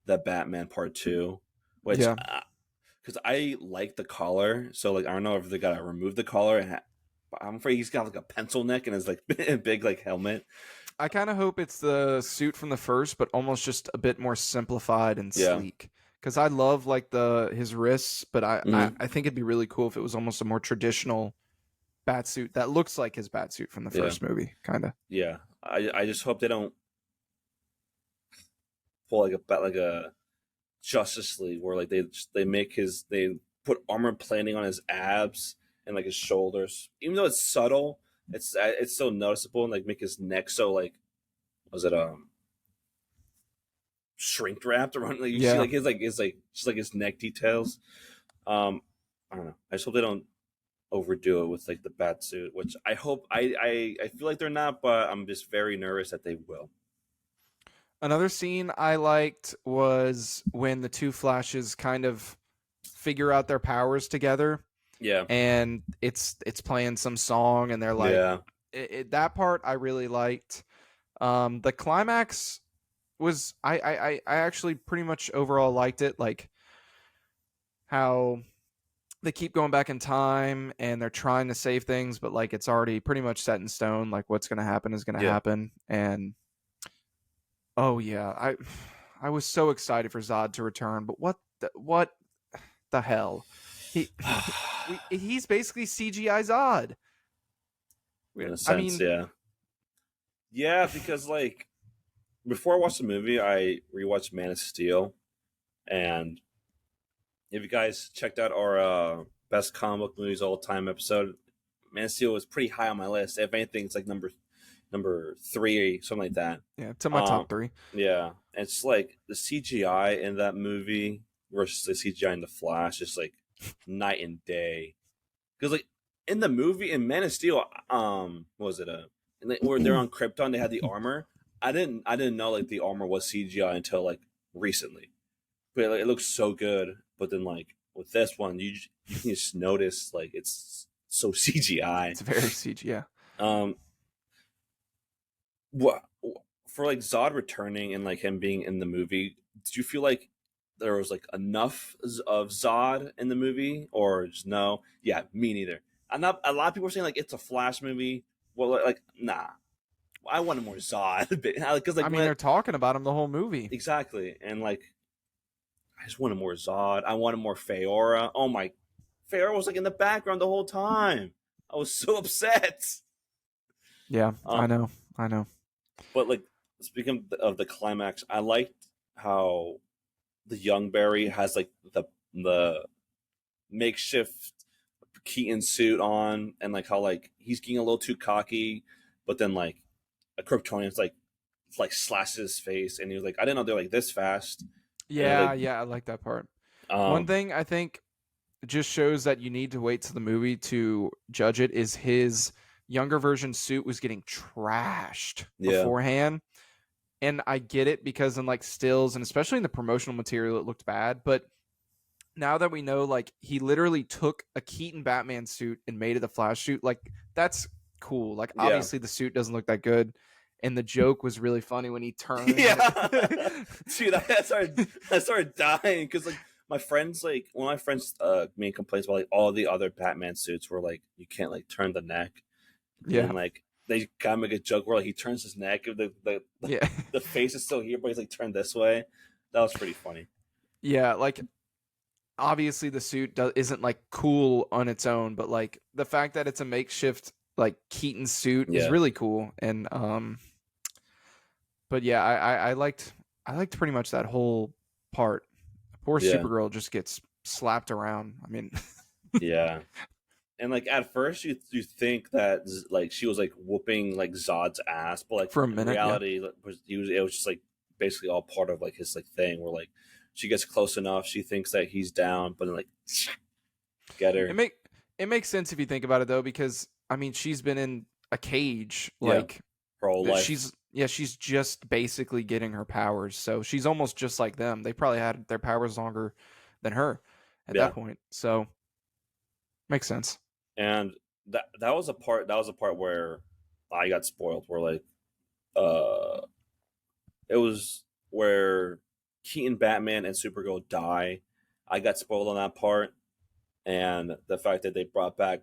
the Batman Part 2. Which, because I like the collar, so like I don't know if they gotta remove the collar. And I'm afraid he's got like a pencil neck and his like big like helmet. I kind of hope it's the suit from the first, but almost just a bit more simplified and sleek. Because I love like his wrists, but I think it'd be really cool if it was almost a more traditional Batsuit that looks like his Batsuit from the first movie, kind of. Yeah, I just hope they don't pull like a Justice League where like they put armor plating on his abs and like his shoulders, even though it's subtle, it's so noticeable, and like make his neck so like, was it shrink wrapped around. Like you see, Yeah. his neck details. I don't know. I just hope they don't overdo it with like the bat suit, which I hope. I feel like they're not, but I'm just very nervous that they will. Another scene I liked was when the two Flashes kind of figure out their powers together, Yeah, and it's playing some song, and they're like, yeah, that part I really liked. The climax was I actually pretty much overall liked it, like how they keep going back in time and they're trying to save things, but like it's already pretty much set in stone. Like what's gonna happen is gonna yeah. happen, and oh yeah, I was so excited for Zod to return, but what the hell? He he's basically CGI Zod. In a I sense, mean, yeah, yeah. Because like before I watched the movie, I rewatched Man of Steel, and if you guys checked out our best comic book movies all time episode, Man of Steel was pretty high on my list. If anything, it's like number three, something like that. yeah, to my Um, top three. yeah, it's like the CGI in that movie versus the CGI in the Flash is like night and day. Because like in the movie in Man of Steel, what was it where they're on Krypton, they had the armor. I didn't know like the armor was CGI until like recently, but like, it looks so good. But then like with this one, you can just notice like it's so CGI. It's very CGI. Yeah. Um, what for like Zod returning and like him being in the movie? Did you feel like there was like enough of Zod in the movie, or just no? Yeah, me neither. I'm not. A lot of people are saying like it's a Flash movie. Well, like nah. I wanted more Zod because like I mean, they're talking about him the whole movie. exactly, and like I just wanted more Zod. I wanted more Feora. Oh my, Feora was like in the background the whole time. I was so upset. Yeah, I Um, know. I know. but like speaking of the climax, I liked how the young Barry has like the makeshift Keaton suit on, and like how like he's getting a little too cocky, but then like a Kryptonian's like slashes his face, and he was like, I didn't know they're like this fast, and Yeah, like yeah, I like that part. One um thing I think just shows that you need to wait to the movie to judge it is his younger version suit was getting trashed yeah beforehand. And I get it because in like stills and especially in the promotional material it looked bad, but now that we know like he literally took a Keaton Batman suit and made it a Flash suit, like that's cool. Like yeah obviously the suit doesn't look that good. And the joke was really funny when he turned. yeah, dude, I started dying because like my friends like one of my friends made complaints about like all the other Batman suits were like you can't like turn the neck, and Yeah. then like they kind of make a joke where like he turns his neck and Yeah. the face is still here but he's like turned this way. That was pretty funny. Yeah, like obviously the suit isn't like cool on its own, but like the fact that it's a makeshift like Keaton suit is Yeah, really cool. And but yeah, I liked pretty much that whole part. Poor yeah, Supergirl just gets slapped around. I mean, yeah. And like at first you think that like she was like whooping like Zod's ass, but like for a in minute, yeah. reality it was just like basically all part of like his like thing where like she gets close enough, she thinks that he's down, but then like get her. It make it makes sense if you think about it though, because I mean she's been in a cage Yeah, like her whole life. she's just basically getting her powers. So she's almost just like them. They probably had their powers longer than her at Yeah, that point. So makes sense. and that was a part where I got spoiled. Where like uh, it was where Keaton Batman and Supergirl die. I got spoiled on that part, and the fact that they brought back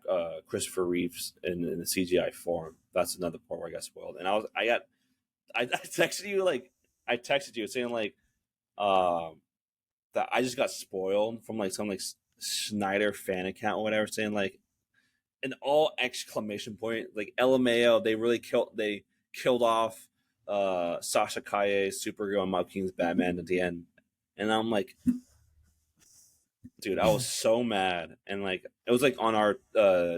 Christopher Reeves in the CGI form. That's another part where I got spoiled. And I texted you like I texted you saying like um that I just got spoiled from like some like Snyder fan account or whatever, saying like an all exclamation point like LMAO. They killed off Sasha Kaye, Supergirl, and Mob King's Batman at the end, and I'm like, dude, I was so mad, and like it was like on our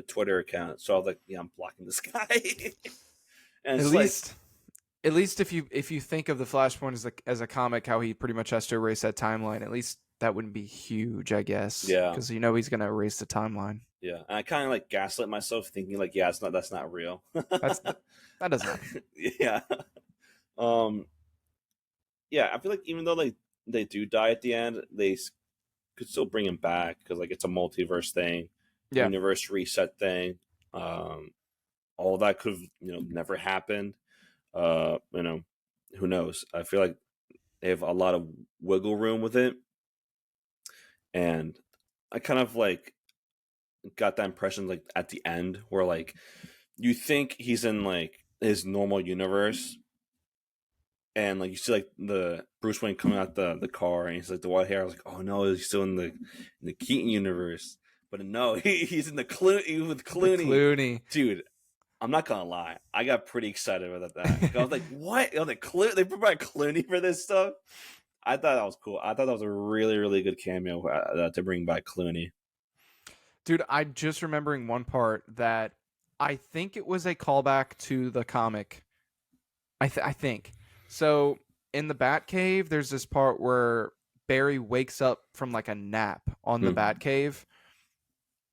Twitter account, so I was like, yeah, I'm blocking this guy, and At it's like least at least if you think of the Flashpoint as a comic, how he pretty much has to erase that timeline. At least that wouldn't be huge, I guess. Yeah. Because he's gonna erase the timeline. Yeah, and I kind of like gaslit myself, thinking like, yeah, that's not real. That doesn't happen. Yeah. Um. Yeah, I feel like even though they do die at the end, could still bring him back because like it's a multiverse thing, universe reset thing. All that could have never happened. Who knows? I feel like they have a lot of wiggle room with it, and I kind of like got that impression like at the end where like you think he's in like his normal universe, and like you see like the Bruce Wayne coming out the car, and he's like the white hair. I was like, oh no, he's still in the Keaton universe, but no, he's in the Clooney with Clooney. Dude. I'm not gonna lie, I got pretty excited about that. I was like, "What? They provide Clooney for this stuff." I thought that was cool. I thought that was a really, really good cameo to bring back Clooney. Dude, I'm just remembering one part that I think it was a callback to the comic. I think so. In the Batcave, there's this part where Barry wakes up from like a nap on the Batcave.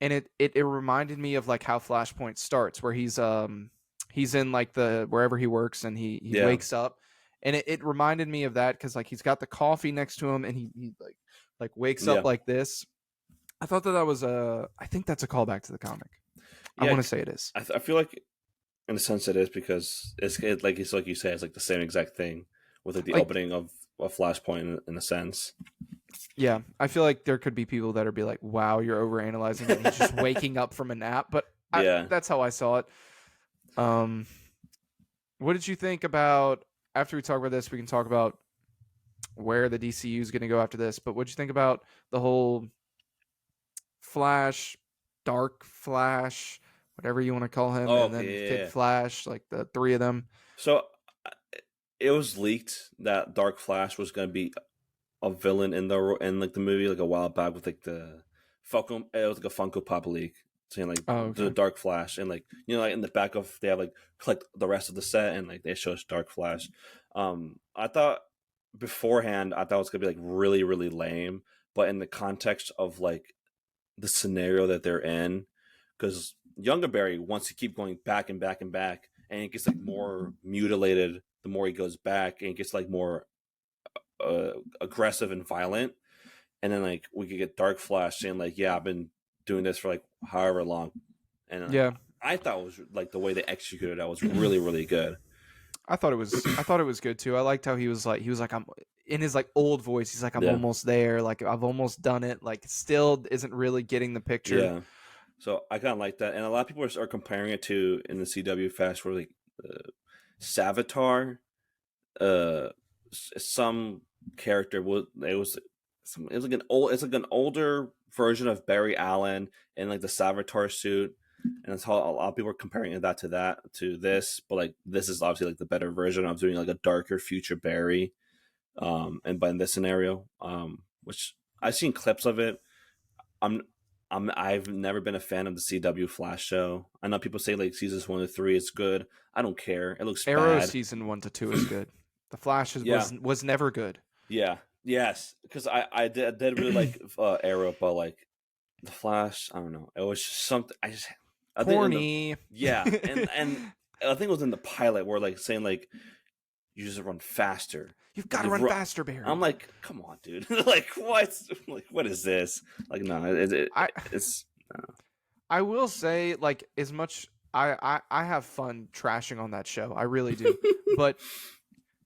And it reminded me of like how Flashpoint starts, where he's in like the wherever he works, and he wakes up, and it reminded me of that because like he's got the coffee next to him, and he like wakes up like this. I thought that was I think that's a callback to the comic. I want to say it is. I feel like in a sense it is because it's like you say, it's like the same exact thing with like the opening of Flashpoint in a sense. Yeah, I feel like there could be people that are be like, "Wow, you're overanalyzing it. He's just waking up from a nap." But that's how I saw it. What did you think about? After we talk about this, we can talk about where the DCU is going to go after this. But what did you think about the whole Flash, Dark Flash, whatever you want to call him, and then Kid Flash, like the three of them? So it was leaked that Dark Flash was going to be a villain in like the movie like a while back with like the Falcon. It was like a Funko Pop leak saying like the Dark Flash, and like like in the back of they have like the rest of the set, and like they show us Dark Flash. I thought beforehand it was gonna be like really, really lame, but in the context of like the scenario that they're in, because younger Barry wants to keep going back and back and back, and it gets like more mutilated the more he goes back, and it gets like more aggressive and violent, and then like we could get Dark Flash saying like, yeah, I've been doing this for like however long, and I thought it was like the way they executed that was really, really good. I thought it was good too. I liked how he was like I'm in his like old voice. He's like, I'm almost there. Like I've almost done it. Like still isn't really getting the picture. Yeah. So I kind of like that, and a lot of people are comparing it to in the CW Fast where like Savitar, some character it was like an older version of Barry Allen in like the Savitar suit, and that's how a lot of people are comparing that to this, but like this is obviously like the better version of doing like a darker future Barry, and by in this scenario, which I've seen clips of it. I've never been a fan of the CW Flash show. I know people say like seasons 1 to 3 is good. I don't care. It looks Arrow bad. season 1 to 2 is good. The Flash was never good. Yeah. Yes. Because I did really like Arrow, but like the Flash, I don't know. It was just something. Corny. And I think it was in the pilot where like saying like you just run faster. You've got to run faster, Barry. I'm like, come on, dude. Like what? Like what is this? Like no, it's. I will say, like, as much I have fun trashing on that show. I really do. But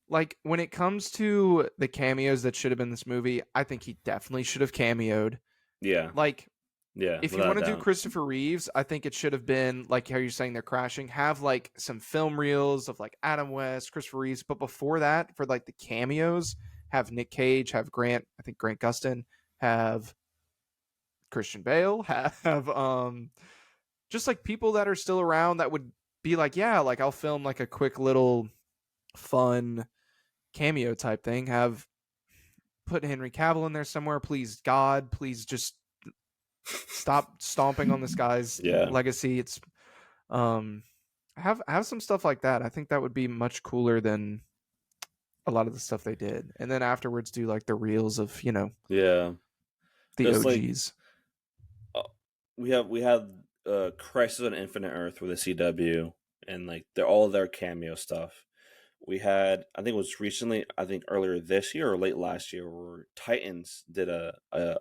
like when it comes to the cameos that should have been in this movie, I think he definitely should have cameoed. Yeah. Like, yeah. If you want to do Christopher Reeves, I think it should have been like how you're saying they're crashing. Have like some film reels of like Adam West, Christopher Reeves, but before that, for like the cameos, have Nick Cage, have Grant Gustin, have Christian Bale, have just like people that are still around that would be like, yeah, like I'll film like a quick little fun cameo type thing. Have put Henry Cavill in there somewhere, please God, please just stop stomping on this guy's legacy. It's Have some stuff like that. I think that would be much cooler than a lot of the stuff they did. And then afterwards do like the reels of, Yeah, the because like OGs. uh, we have Crisis on Infinite Earth with the CW and like they're all their cameo stuff. We had, I think it was recently, I think earlier this year or late last year, where Titans did a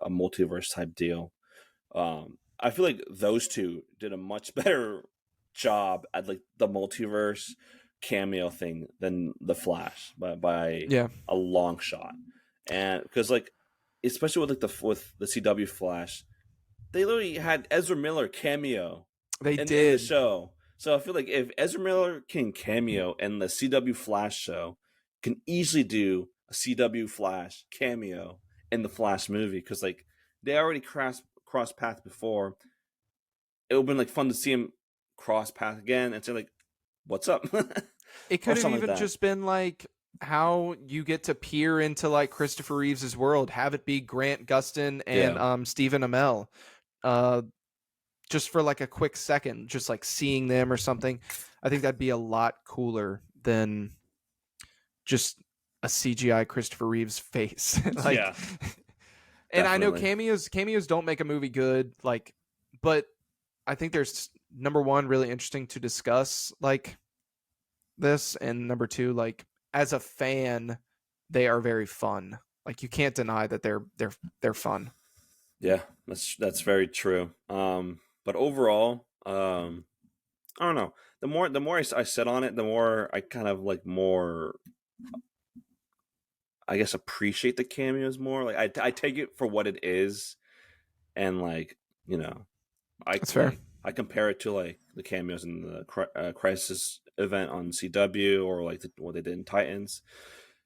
multiverse type deal. I feel like those two did a much better job at like the multiverse cameo thing than the Flash by Yeah, a long shot. And because like, especially with like the CW Flash, they literally had Ezra Miller cameo they in the did. show. So I feel like if Ezra Miller can cameo in the CW Flash show, can easily do a CW Flash cameo in the Flash movie because like they already crossed paths before. It would have been like fun to see him cross path again and say like, "What's up?" It or could have something like even that. just been like how you get to peer into like Christopher Reeves's world. Have it be Grant Gustin and Yeah, Stephen Amell. Uh, just for like a quick second, just like seeing them or something. I think that'd be a lot cooler than just a CGI Christopher Reeves face. Like, yeah, and I know definitely. cameos don't make a movie good, like, but I think there's number one really interesting to discuss like this, and number two, like as a fan, they are very fun. Like you can't deny that they're fun. Yeah, that's very true. But overall, I don't know. The more I sit on it, the more I kind of like more, I guess, appreciate the cameos more. Like I take it for what it is, and like you know, That's fair. I compare it to like the cameos in the Crisis event on CW or like what they did in Titans.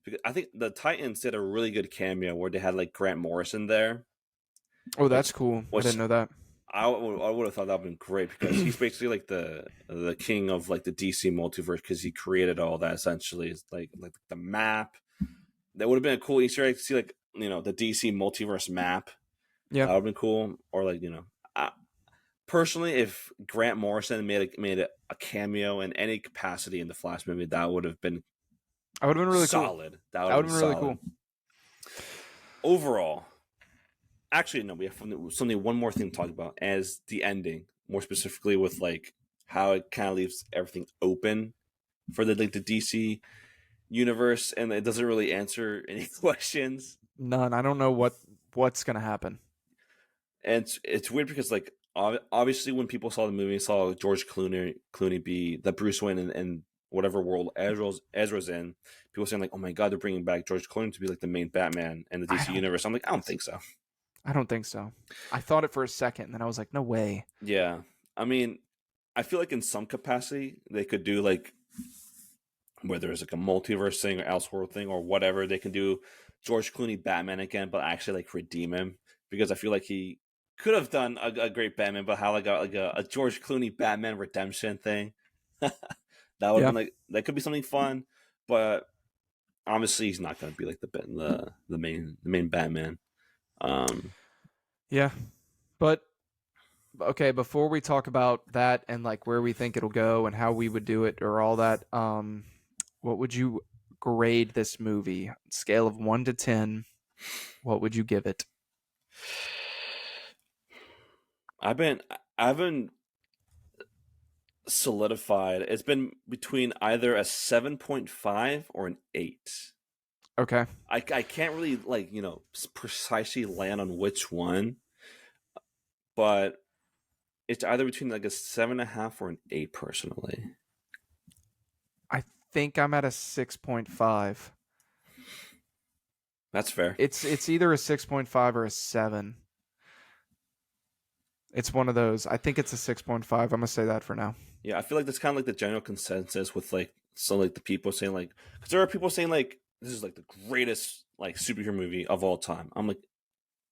Because I think the Titans did a really good cameo where they had like Grant Morrison there, Oh, that's which cool. I which didn't know that. I would have thought that would have been great because he's basically like the king of like the DC multiverse because he created all that essentially. It's like the map. That would have been a cool Easter egg to see like the DC multiverse map. Yeah, That would have been cool. Or like personally, if Grant Morrison made a cameo in any capacity in the Flash movie, that would have been I would have been really cool. solid. That would That have would been have been really solid. cool. Overall, actually, no, we have one more thing to talk about as the ending, more specifically with like how it kind of leaves everything open for the DC universe, and it doesn't really answer any questions. None. I don't know what's gonna happen. And it's weird because like obviously when people saw the movie, saw George Clooney be the Bruce Wayne in whatever world Ezra's in, people saying like, "Oh my god, they're bringing back George Clooney to be like the main Batman in the I DC don't. universe." I'm like, I don't think so. I don't think so. I thought it for a second, and then I was like, no way. Yeah, I mean, I feel like in some capacity they could do like whether it's like a multiverse thing or Elseworld thing or whatever, they can do George Clooney Batman again, but actually like redeem him because I feel like he could have done a great Batman, but how a George Clooney Batman redemption thing that would have Yeah, been like that could be something fun, but obviously he's not going to be like the main Batman. Um, yeah. But okay, before we talk about that and like where we think it'll go and how we would do it or all that, what would you grade this movie? Scale of 1 to 10, what would you give it? I've been solidified. It's been between either a 7.5 or an 8. Okay. I can't really like precisely land on which one, but it's either between like a 7.5 or an 8 personally. I think I'm at a 6.5. That's fair. It's either a 6.5 or a 7. It's one of those. I think it's a 6.5. I'm gonna say that for now. Yeah, I feel like that's kind of like the general consensus with like some like the people saying like because there are people saying like this is like the greatest like superhero movie of all time. I'm like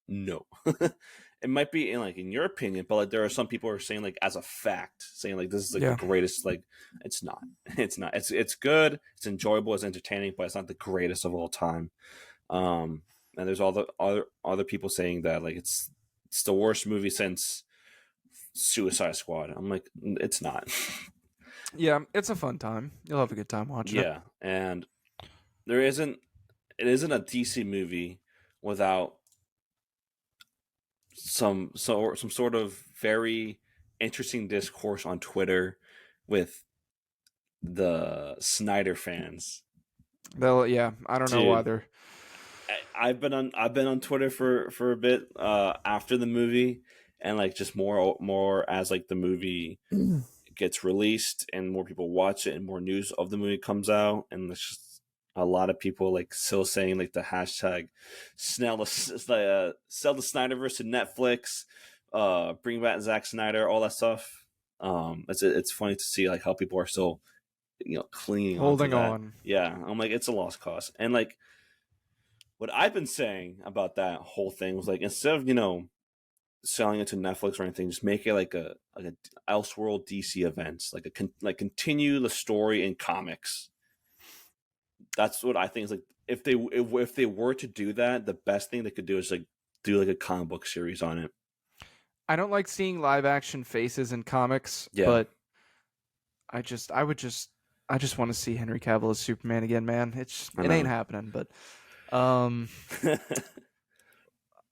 no. It might be in your opinion, but like there are some people who are saying like as a fact, saying like this is like the Yeah. greatest. Like it's not. It's not. It's good. It's enjoyable. It's entertaining, but it's not the greatest of all time. And there's all the other people saying that like it's the worst movie since Suicide Squad. I'm like it's not. Yeah, it's a fun time. You'll have a good time watching it. Yeah, and there isn't it isn't a DC movie without some sort of very interesting discourse on Twitter with the Snyder fans. Yeah, I don't know why Dude, they're. I've been on Twitter for a bit after the movie, and like just more as like the movie gets released and more people watch it and more news of the movie comes out, and it's just a lot of people like still saying like the hashtag sell the Snyderverse to Netflix, bring back Zack Snyder, all that stuff. It's funny to see like how people are still clinging on to Holding that. on. Yeah, I'm like it's a lost cause, and like what I've been saying about that whole thing was like instead of selling it to Netflix or anything, just make it like a Elseworld DC events, like continue the story in comics. That's what I think is like if they were to do that, the best thing they could do is like do like a comic book series on it. I don't like seeing live action faces in comics, Yeah, but I just want to see Henry Cavill as Superman again, man. I It ain't know. happening, but um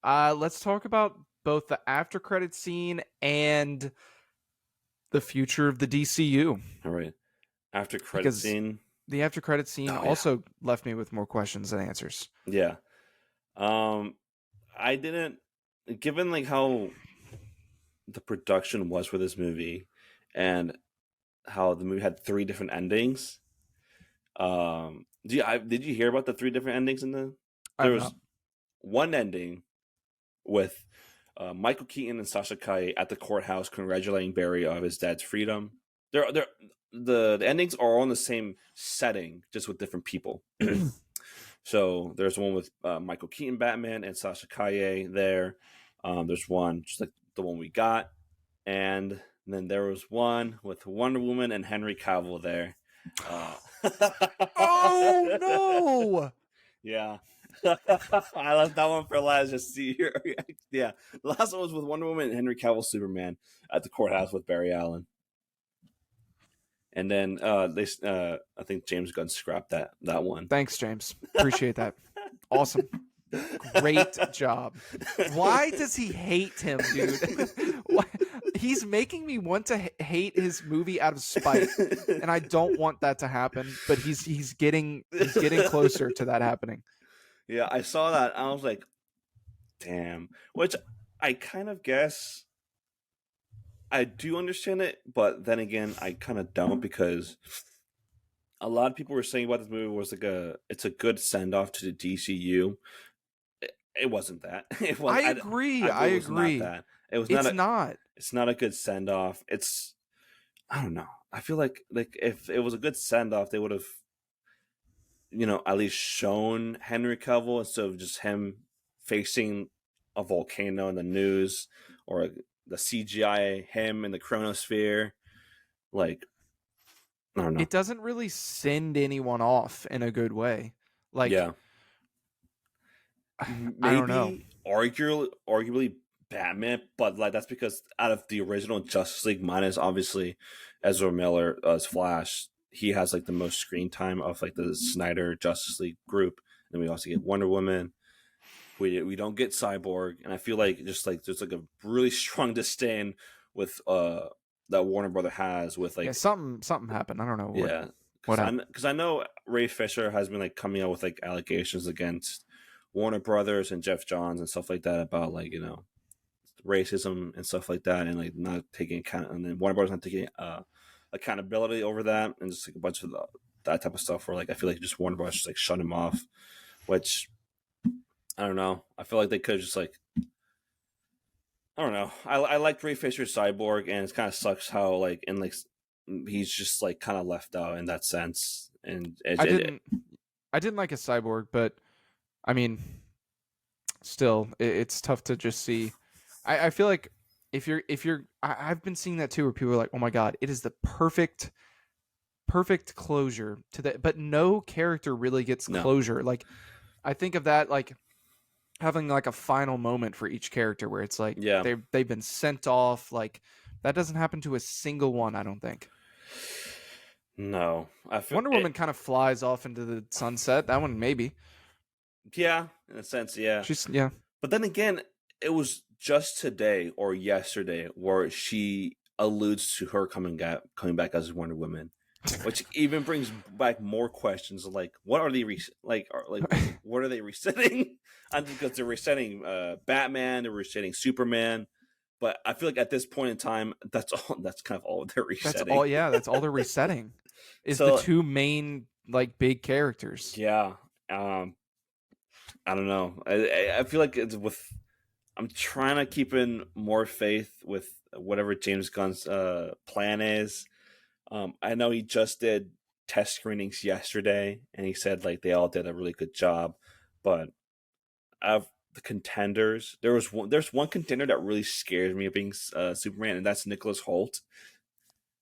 let's talk about both the after credit scene and the future of the DCU, All right. After credit because scene. the after credit scene Oh yeah, also left me with more questions than answers. yeah. Um, I didn't. Given like how the production was for this movie, and how the movie had three different endings. Did you hear about the three different endings in the? There I've was not. one ending with Michael Keaton and Sasha Calle at the courthouse congratulating Barry of his dad's freedom. They're the endings are all in the same setting, just with different people. So there's one with Michael Keaton Batman and Sasha Calle there. There's one just like the one we got, and then there was one with Wonder Woman and Henry Cavill there. Uh, Oh no! yeah. I left that one for last. Just see your reaction. Yeah, the last one was with Wonder Woman and Henry Cavill Superman at the courthouse with Barry Allen, and then I think James Gunn scrapped that one. Thanks, James. Appreciate that. Awesome. Great job. Why does he hate him, dude? He's making me want to hate his movie out of spite, and I don't want that to happen. But he's getting closer to that happening. Yeah, I saw that. I was like, damn. Which I kind of guess I do understand it, but then again, I kind of don't because a lot of people were saying about this movie was like it's a good send off to the DCU. It wasn't that. It was. I agree. I it was not agree. that. It was not It's a. not. It's not a good send off. It's. I don't know. I feel like if it was a good send off, they would have at least shown Henry Cavill instead of just him facing a volcano in the news or the CGI him in the chronosphere. Like, I don't know. It doesn't really send anyone off in a good way. Like, Yeah. I don't know. Maybe arguably Batman, but like that's because out of the original Justice League, minus obviously Ezra Miller as Flash, he has like the most screen time of like the Snyder Justice League group. And we also get Wonder Woman. We don't get Cyborg, and I feel like just like there's like a really strong disdain with that Warner Brother has with like Yeah, something happened. I don't know yeah what happened. because I know Ray Fisher has been like coming out with like allegations against Warner Brothers and Jeff Johns and stuff like that about like racism and stuff like that, and like not taking account, and then Warner Brothers not taking accountability over that, and just like a bunch of that type of stuff. Where like I feel like just Warner Brothers just like shut him off, which I don't know. I feel like they could just like I don't know. I liked Ray Fisher's Cyborg, and it kind of sucks how like in like he's just like kind of left out in that sense, and I didn't like a Cyborg, but I mean, still, it's tough to just see. I feel like if you're I've been seeing that too, where people are like, oh my god, it is the perfect closure to that, but no character really gets closure. Like I think of that like having like a final moment for each character where it's like they've been sent off. Like that doesn't happen to a single one, I don't think. No, I feel Wonder Woman kind of flies off into the sunset. That one maybe. yeah, in a sense, yeah. She's yeah. But then again, it was just today or yesterday where she alludes to her coming back as Wonder Woman, which even brings back more questions like what are they what are they resetting? And because they're resetting Batman, they're resetting Superman, but I feel like at this point in time, that's kind of all they're That's resetting. all. Yeah, that's all they're resetting. Is the So two main like big characters. yeah, um, I don't know. I feel like it's with. I'm trying to keep in more faith with whatever James Gunn's plan is. I know he just did test screenings yesterday, and he said like they all did a really good job. But of the contenders, there's one contender that really scares me of being Superman, and that's Nicholas Holt.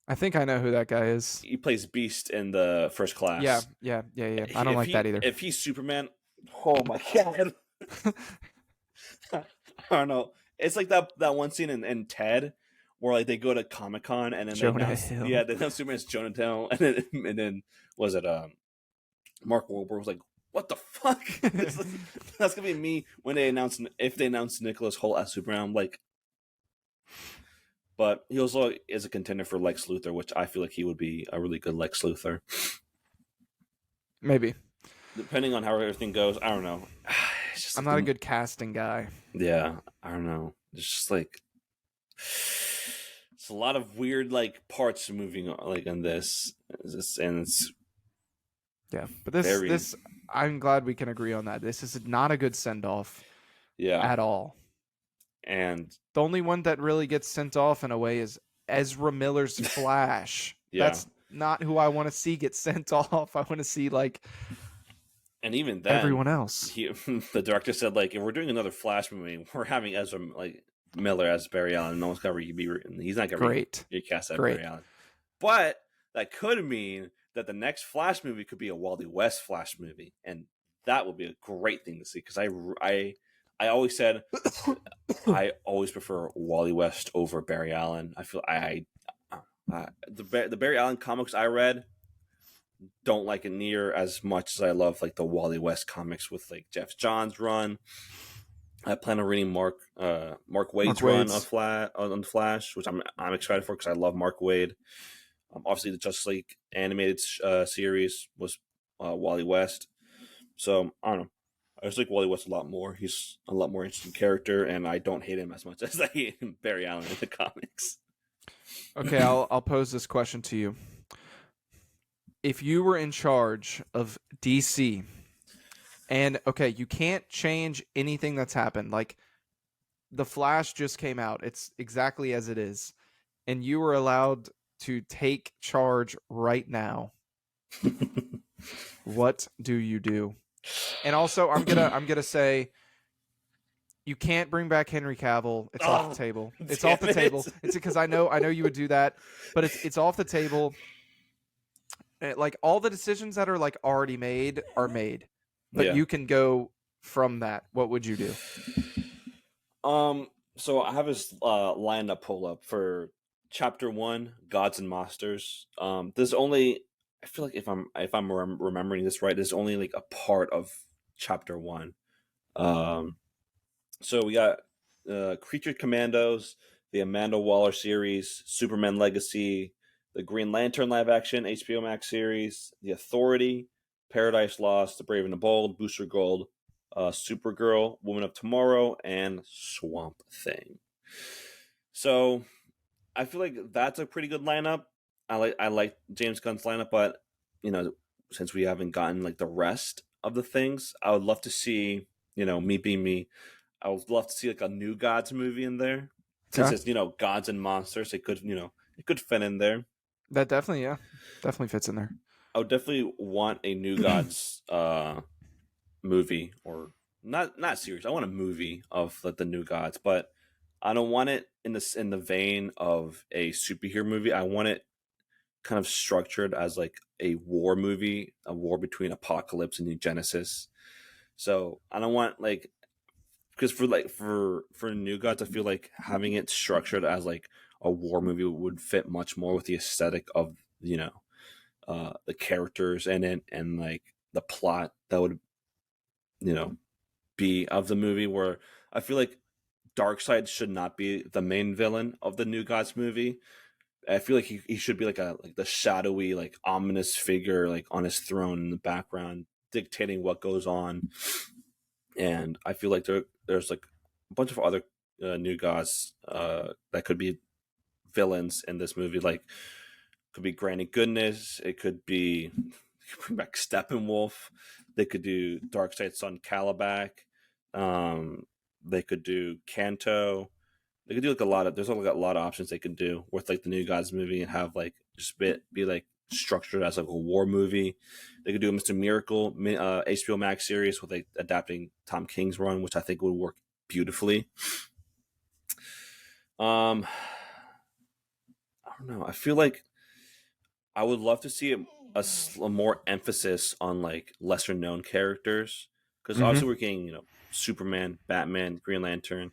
I think I know who that guy is. He plays Beast in the First Yeah, Class. yeah. I don't like that either. If he's Superman, oh my god. I don't know. It's like that one scene in Ted where like they go to Comic-Con and then they announce Superman as Jonah Hill and then was it Mark Wahlberg was like, what the fuck? That's gonna be me when if they announce Nicholas Hoult as Superman. I'm like, but he also is a contender for Lex Luthor, which I feel like he would be a really good Lex Luthor. Maybe. Depending on how everything goes, I don't know. I'm not a good casting guy. Yeah, I don't know. It's just like it's a lot of weird like parts moving like in this, and it's yeah. But this I'm glad we can agree on that. This is not a good send off. Yeah, at all. And the only one that really gets sent off in a way is Ezra Miller's Flash. Yeah. That's not who I want to see get sent off. I want to see like. And even then, everyone else. The director said, like, if we're doing another Flash movie, we're having Ezra Miller as Barry Allen. No one's gonna he's not gonna recast that Barry Allen. But that could mean that the next Flash movie could be a Wally West Flash movie, and that would be a great thing to see. Because I always said I always prefer Wally West over Barry Allen. I feel the Barry Allen comics I read. Don't like it near as much as I love like the Wally West comics with like Jeff Johns' run. I plan on reading Mark Waid's run on the Flash, which I'm excited for because I love Mark Waid. Obviously, the Justice League animated series was Wally West, so I don't know. I just like Wally West a lot more. He's a lot more interesting character, and I don't hate him as much as I hate Barry Allen in the comics. Okay, I'll pose this question to you. If you were in charge of DC, and okay, you can't change anything that's happened. Like, The Flash just came out. It's exactly as it is. And you were allowed to take charge right now. What do you do? And also, I'm gonna say you can't bring back Henry Cavill. It's off the table. It's off the table. It's because I know you would do that, but it's off the table. Like all the decisions that are like already made are made, but you can go from that. What would you do? So I have this line to pull up for Chapter 1, Gods and Monsters. There's only, I feel like if I'm remembering this right, there's only like a part of Chapter 1. So we got Creature Commandos, the Amanda Waller series, Superman Legacy, the Green Lantern live action HBO Max series, The Authority, Paradise Lost, The Brave and the Bold, Booster Gold, Supergirl, Woman of Tomorrow, and Swamp Thing. So I feel like that's a pretty good lineup. I like James Gunn's lineup, but since we haven't gotten like the rest of the things, I would love to see, me being me, I would love to see like a New Gods movie in there. Since it's Gods and Monsters, it could fit in there. That definitely fits in there. I would definitely want a New Gods movie, or not series. I want a movie of the New Gods, but I don't want it in the vein of a superhero movie. I want it kind of structured as like a war movie, a war between Apocalypse and New Genesis. So I don't want like, because for New Gods, I feel like having it structured as like a war movie would fit much more with the aesthetic of the characters in it and like the plot that would be of the movie. Where I feel like Darkseid should not be the main villain of the New Gods movie. I feel like he should be like the shadowy, like ominous figure, like on his throne in the background, dictating what goes on. And I feel like there's like a bunch of other New Gods that could be villains in this movie. Like, could be Granny Goodness. It could be bring back Steppenwolf. They could do Darkseid's son Calabac. They could do Kanto. They could do like a lot of. There's like a lot of options they could do with like the New Gods movie and have like just be like structured as like a war movie. They could do a Mr. Miracle HBO Max series with like adapting Tom King's run, which I think would work beautifully. I don't know. I feel like I would love to see a more emphasis on like lesser known characters, because obviously we're getting Superman, Batman, Green Lantern,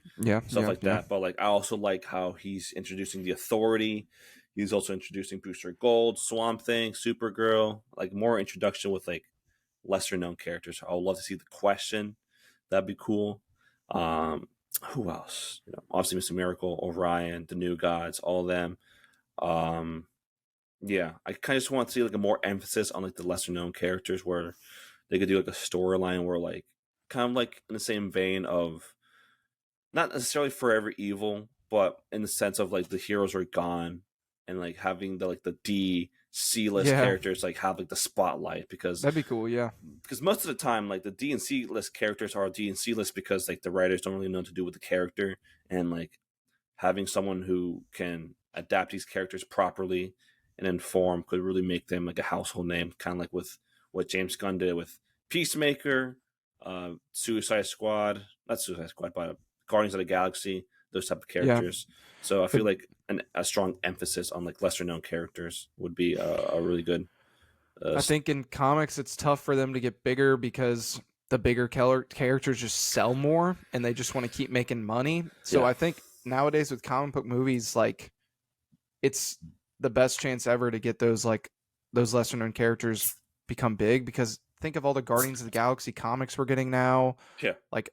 stuff like that. But like I also like how he's introducing the Authority. He's also introducing Booster Gold, Swamp Thing, Supergirl. Like more introduction with like lesser known characters. I would love to see the Question. That'd be cool. Who else? Obviously Mr. Miracle, Orion, the New Gods, all of them. Yeah, I kind of just want to see like a more emphasis on like the lesser known characters, where they could do like a storyline where like kind of like in the same vein of not necessarily Forever Evil, but in the sense of like the heroes are gone and like having the like the D C list characters like have like the spotlight, because that'd be cool. Yeah, because most of the time like the D and C list characters are D and C list because like the writers don't really know what to do with the character, and like having someone who can adapt these characters properly and inform could really make them like a household name, kind of like with what James Gunn did with Peacemaker, Suicide Squad, not Suicide Squad, but Guardians of the Galaxy, those type of characters. So I feel like a strong emphasis on like lesser known characters would be a really good. I think in comics it's tough for them to get bigger because the bigger characters just sell more and they just want to keep making money. So I think nowadays with comic book movies, like it's the best chance ever to get those lesser known characters become big, because think of all the Guardians of the Galaxy comics we're getting now. Yeah. Like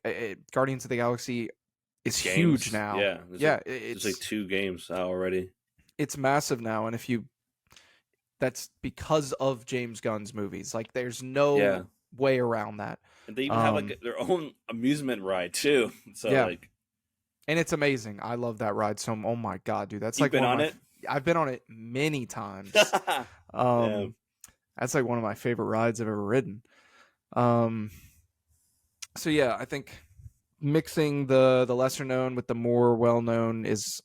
Guardians of the Galaxy is huge now. Yeah. It's like 2 games out already. It's massive now. And that's because of James Gunn's movies. Like there's no way around that. And they even have like their own amusement ride too. So like, and it's amazing. I love that ride. So, oh my God, dude, that's You've like been on it? I've been on it many times. That's like one of my favorite rides I've ever ridden. So yeah, I think mixing the lesser known with the more well known is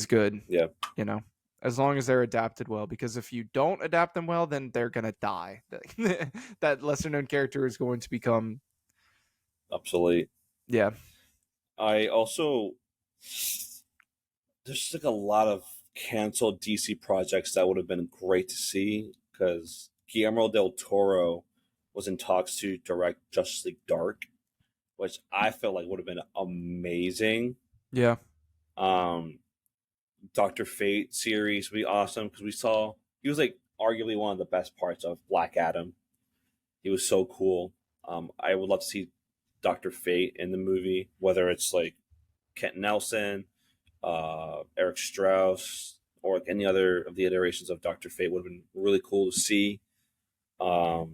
good. Yeah. As long as they're adapted well, because if you don't adapt them well, then they're gonna die. That lesser known character is going to become obsolete. Yeah. I also there's like a lot of canceled DC projects that would have been great to see, because Guillermo del Toro was in talks to direct Justice League Dark, which I felt like would have been amazing. Yeah. Dr. Fate series would be awesome, because he was like arguably one of the best parts of Black Adam. He was so cool. I would love to see Dr. Fate in the movie, whether it's like Kent Nelson, Eric Strauss, or like any other of the iterations of Dr. Fate would have been really cool to see. I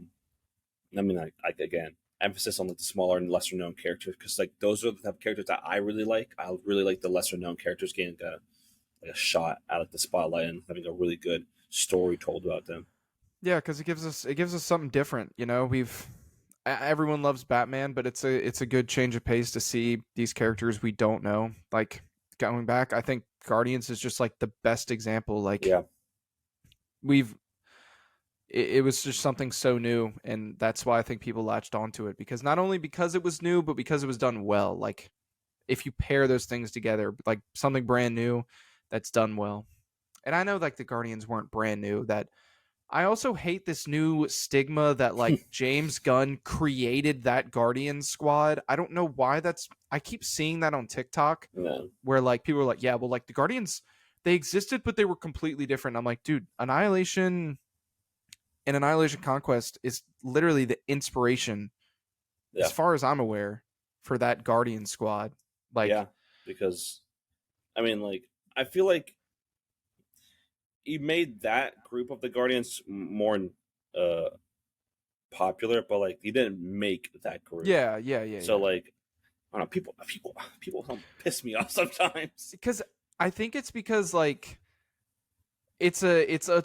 mean, like again, emphasis on like the smaller and lesser known characters, because like those are the type of characters that I really like. I really like the lesser known characters getting a shot at like the spotlight and having a really good story told about them. Yeah, because it gives us something different. Everyone loves Batman, but it's a good change of pace to see these characters we don't know. Like going back, I think Guardians is just like the best example. Like it was just something so new, and that's why I think people latched onto it, because not only because it was new, but because it was done well. Like if you pair those things together, like something brand new that's done well. And I know like the Guardians weren't brand new. That I also hate this new stigma that like James Gunn created that Guardians squad. I don't know why I keep seeing that on TikTok where like people are like, yeah, well, like the Guardians, they existed, but they were completely different. I'm like, dude, Annihilation and Annihilation Conquest is literally the inspiration, Yeah. as far as I'm aware, for that Guardian squad. Like, yeah, because I mean, like, I feel like he made that group of the Guardians more uh popular, but like he didn't make that group. yeah. So like, I don't know, people don't piss me off sometimes. Because I think it's because like it's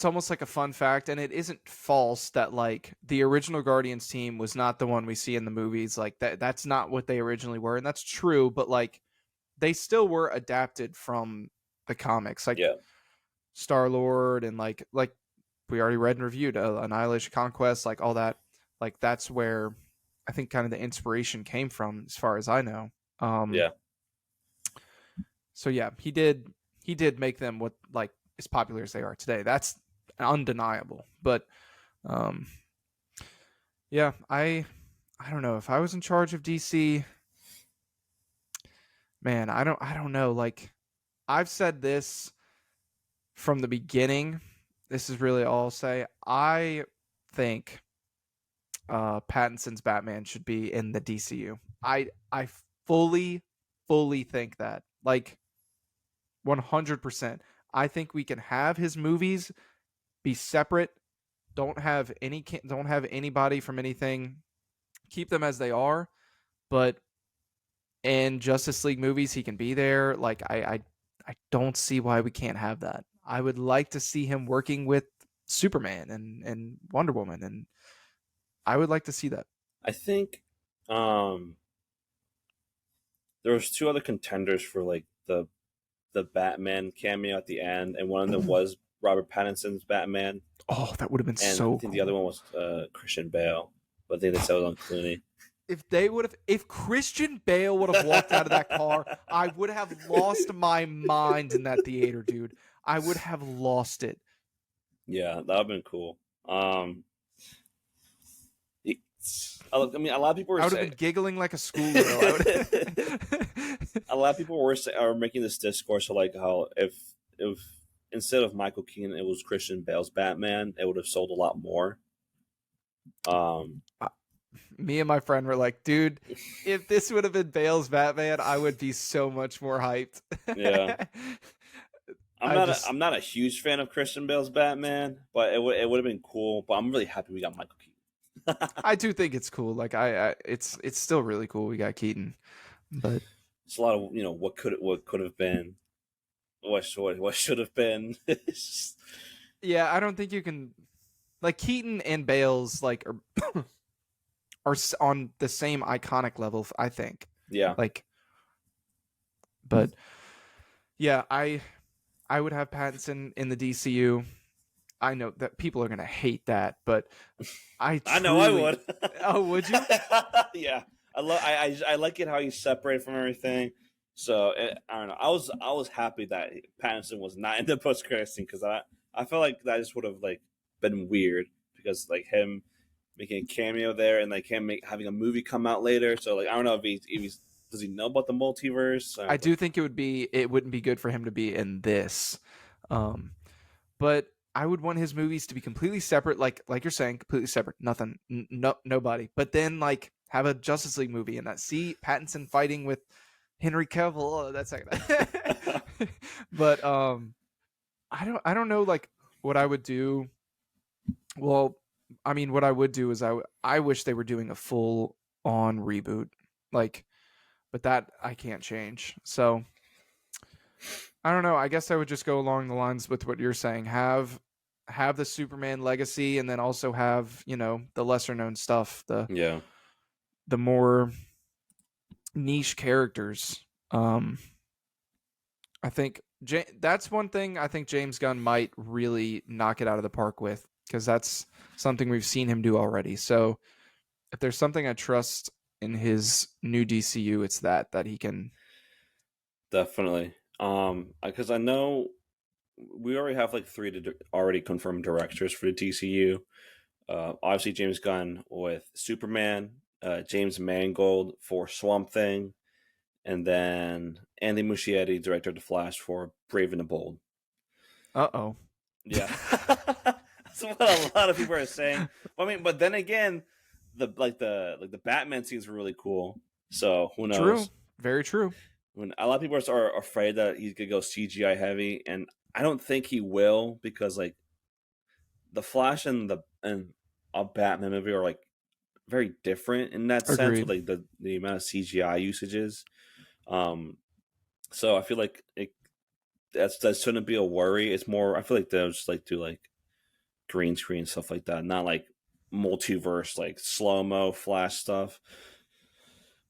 almost like a fun fact, and it isn't false that like the original Guardians team was not the one we see in the movies. Like that's not what they originally were, and that's true. But like they still were adapted from the comics, like Yeah, Star-Lord and like we already read and reviewed Annihilation Conquest, like all that. Like that's where I think kind of the inspiration came from, as far as I know. yeah. So yeah, he did make them what like as popular as they are today. That's undeniable. But um yeah, I don't know if I was in charge of DC, man, I don't know. Like I've said this from the beginning. This is really all I'll say. I think Pattinson's Batman should be in the DCU. I fully think that. Like 100%. I think we can have his movies be separate. Don't have anybody from anything. Keep them as they are, but in Justice League movies he can be there. Like I don't see why we can't have that. I would like to see him working with Superman and Wonder Woman, and I would like to see that. I think um there was two other contenders for like the Batman cameo at the end, and one of them was Robert Pattinson's Batman, Oh, that would have been and so I think cool. the other one was Christian Bale, but I think they said it was on Clooney. If Christian Bale would have walked out of that car, I would have lost my mind in that theater, dude. I would have lost it. Yeah, that would have been cool. I mean, a lot of people I were would have saying been giggling like a schoolgirl. a lot of people are making this discourse of like how if instead of Michael Keaton it was Christian Bale's Batman, it would have sold a lot more. Me and my friend were like, dude, if this would have been Bale's Batman, I would be so much more hyped. Yeah, I just, I'm not a huge fan of Christian Bale's Batman, but it would have been cool. But I'm really happy we got Michael Keaton. I do think it's cool. Like it's still really cool we got Keaton, but It's a lot of what could have been, what should have been. yeah, I don't think you can like Keaton and Bale's like are on the same iconic level, I think. Yeah, Like, but yeah, I would have Pattinson in the DCU. I know that people are gonna hate that, but I know I would. Oh, would you? Yeah, I like it how he's separated from everything. So I don't know. I was happy that Pattinson was not in the post credits scene because I felt like that just would have like been weird because like him making a cameo there and like him having a movie come out later. So like I don't know if he's does he know about the multiverse? I do think it wouldn't be good for him to be in this, but I would want his movies to be completely separate, like you're saying, completely separate. Nothing, nobody. But then like have a Justice League movie and that see Pattinson fighting with Henry Cavill. Oh, that's like but I don't know like what I would do. Well, I mean, what I would do is I wish they were doing a full on reboot, like, but that I can't change. So I don't know. I guess I would just go along the lines with what you're saying. Have the Superman legacy, and then also have the lesser known stuff, Yeah, the more niche characters. I think that's one thing I think James Gunn might really knock it out of the park with, because that's something we've seen him do already. So if there's something I trust in his new DCU, it's that he can. definitely. Because I know we already have like three already confirmed directors for the DCU. Obviously James Gunn with Superman, James Mangold for Swamp Thing, and then Andy Muschietti, director of The Flash, for Brave and the Bold. Uh-oh. Yeah. That's what a lot of people are saying. I mean, but then again, the Batman scenes were really cool. So who True, knows? very true. When a lot of people are afraid that he's gonna go CGI heavy, and I don't think he will because like the Flash and a Batman movie are like very different in that sense with Agreed. like the amount of CGI usages. Um, so I feel like that shouldn't be a worry. It's more I feel like they'll just like do like green screen stuff like that, not like multiverse like slow mo Flash stuff.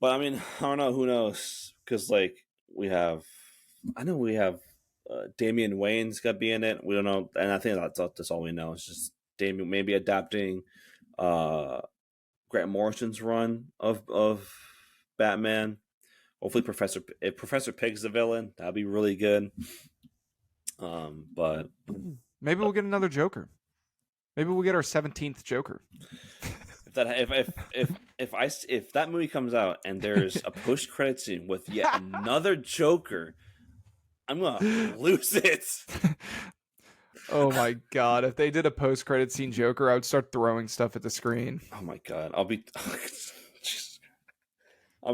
But I mean, I don't know. Who knows? Because like I know we have Damian Wayne's got to be in it. We don't know, and I think that's all we know. It's just Damian maybe adapting uh, Grant Morrison's run of Batman. Hopefully, if Professor Pig's the villain, that'd be really good. But Maybe we'll get another Joker. Maybe we'll get our 17th Joker. if that movie comes out and there's a post credit scene with yet another Joker, I'm gonna lose it. Oh my god! If they did a post-credit scene Joker, I would start throwing stuff at the screen. Oh my god, I'll be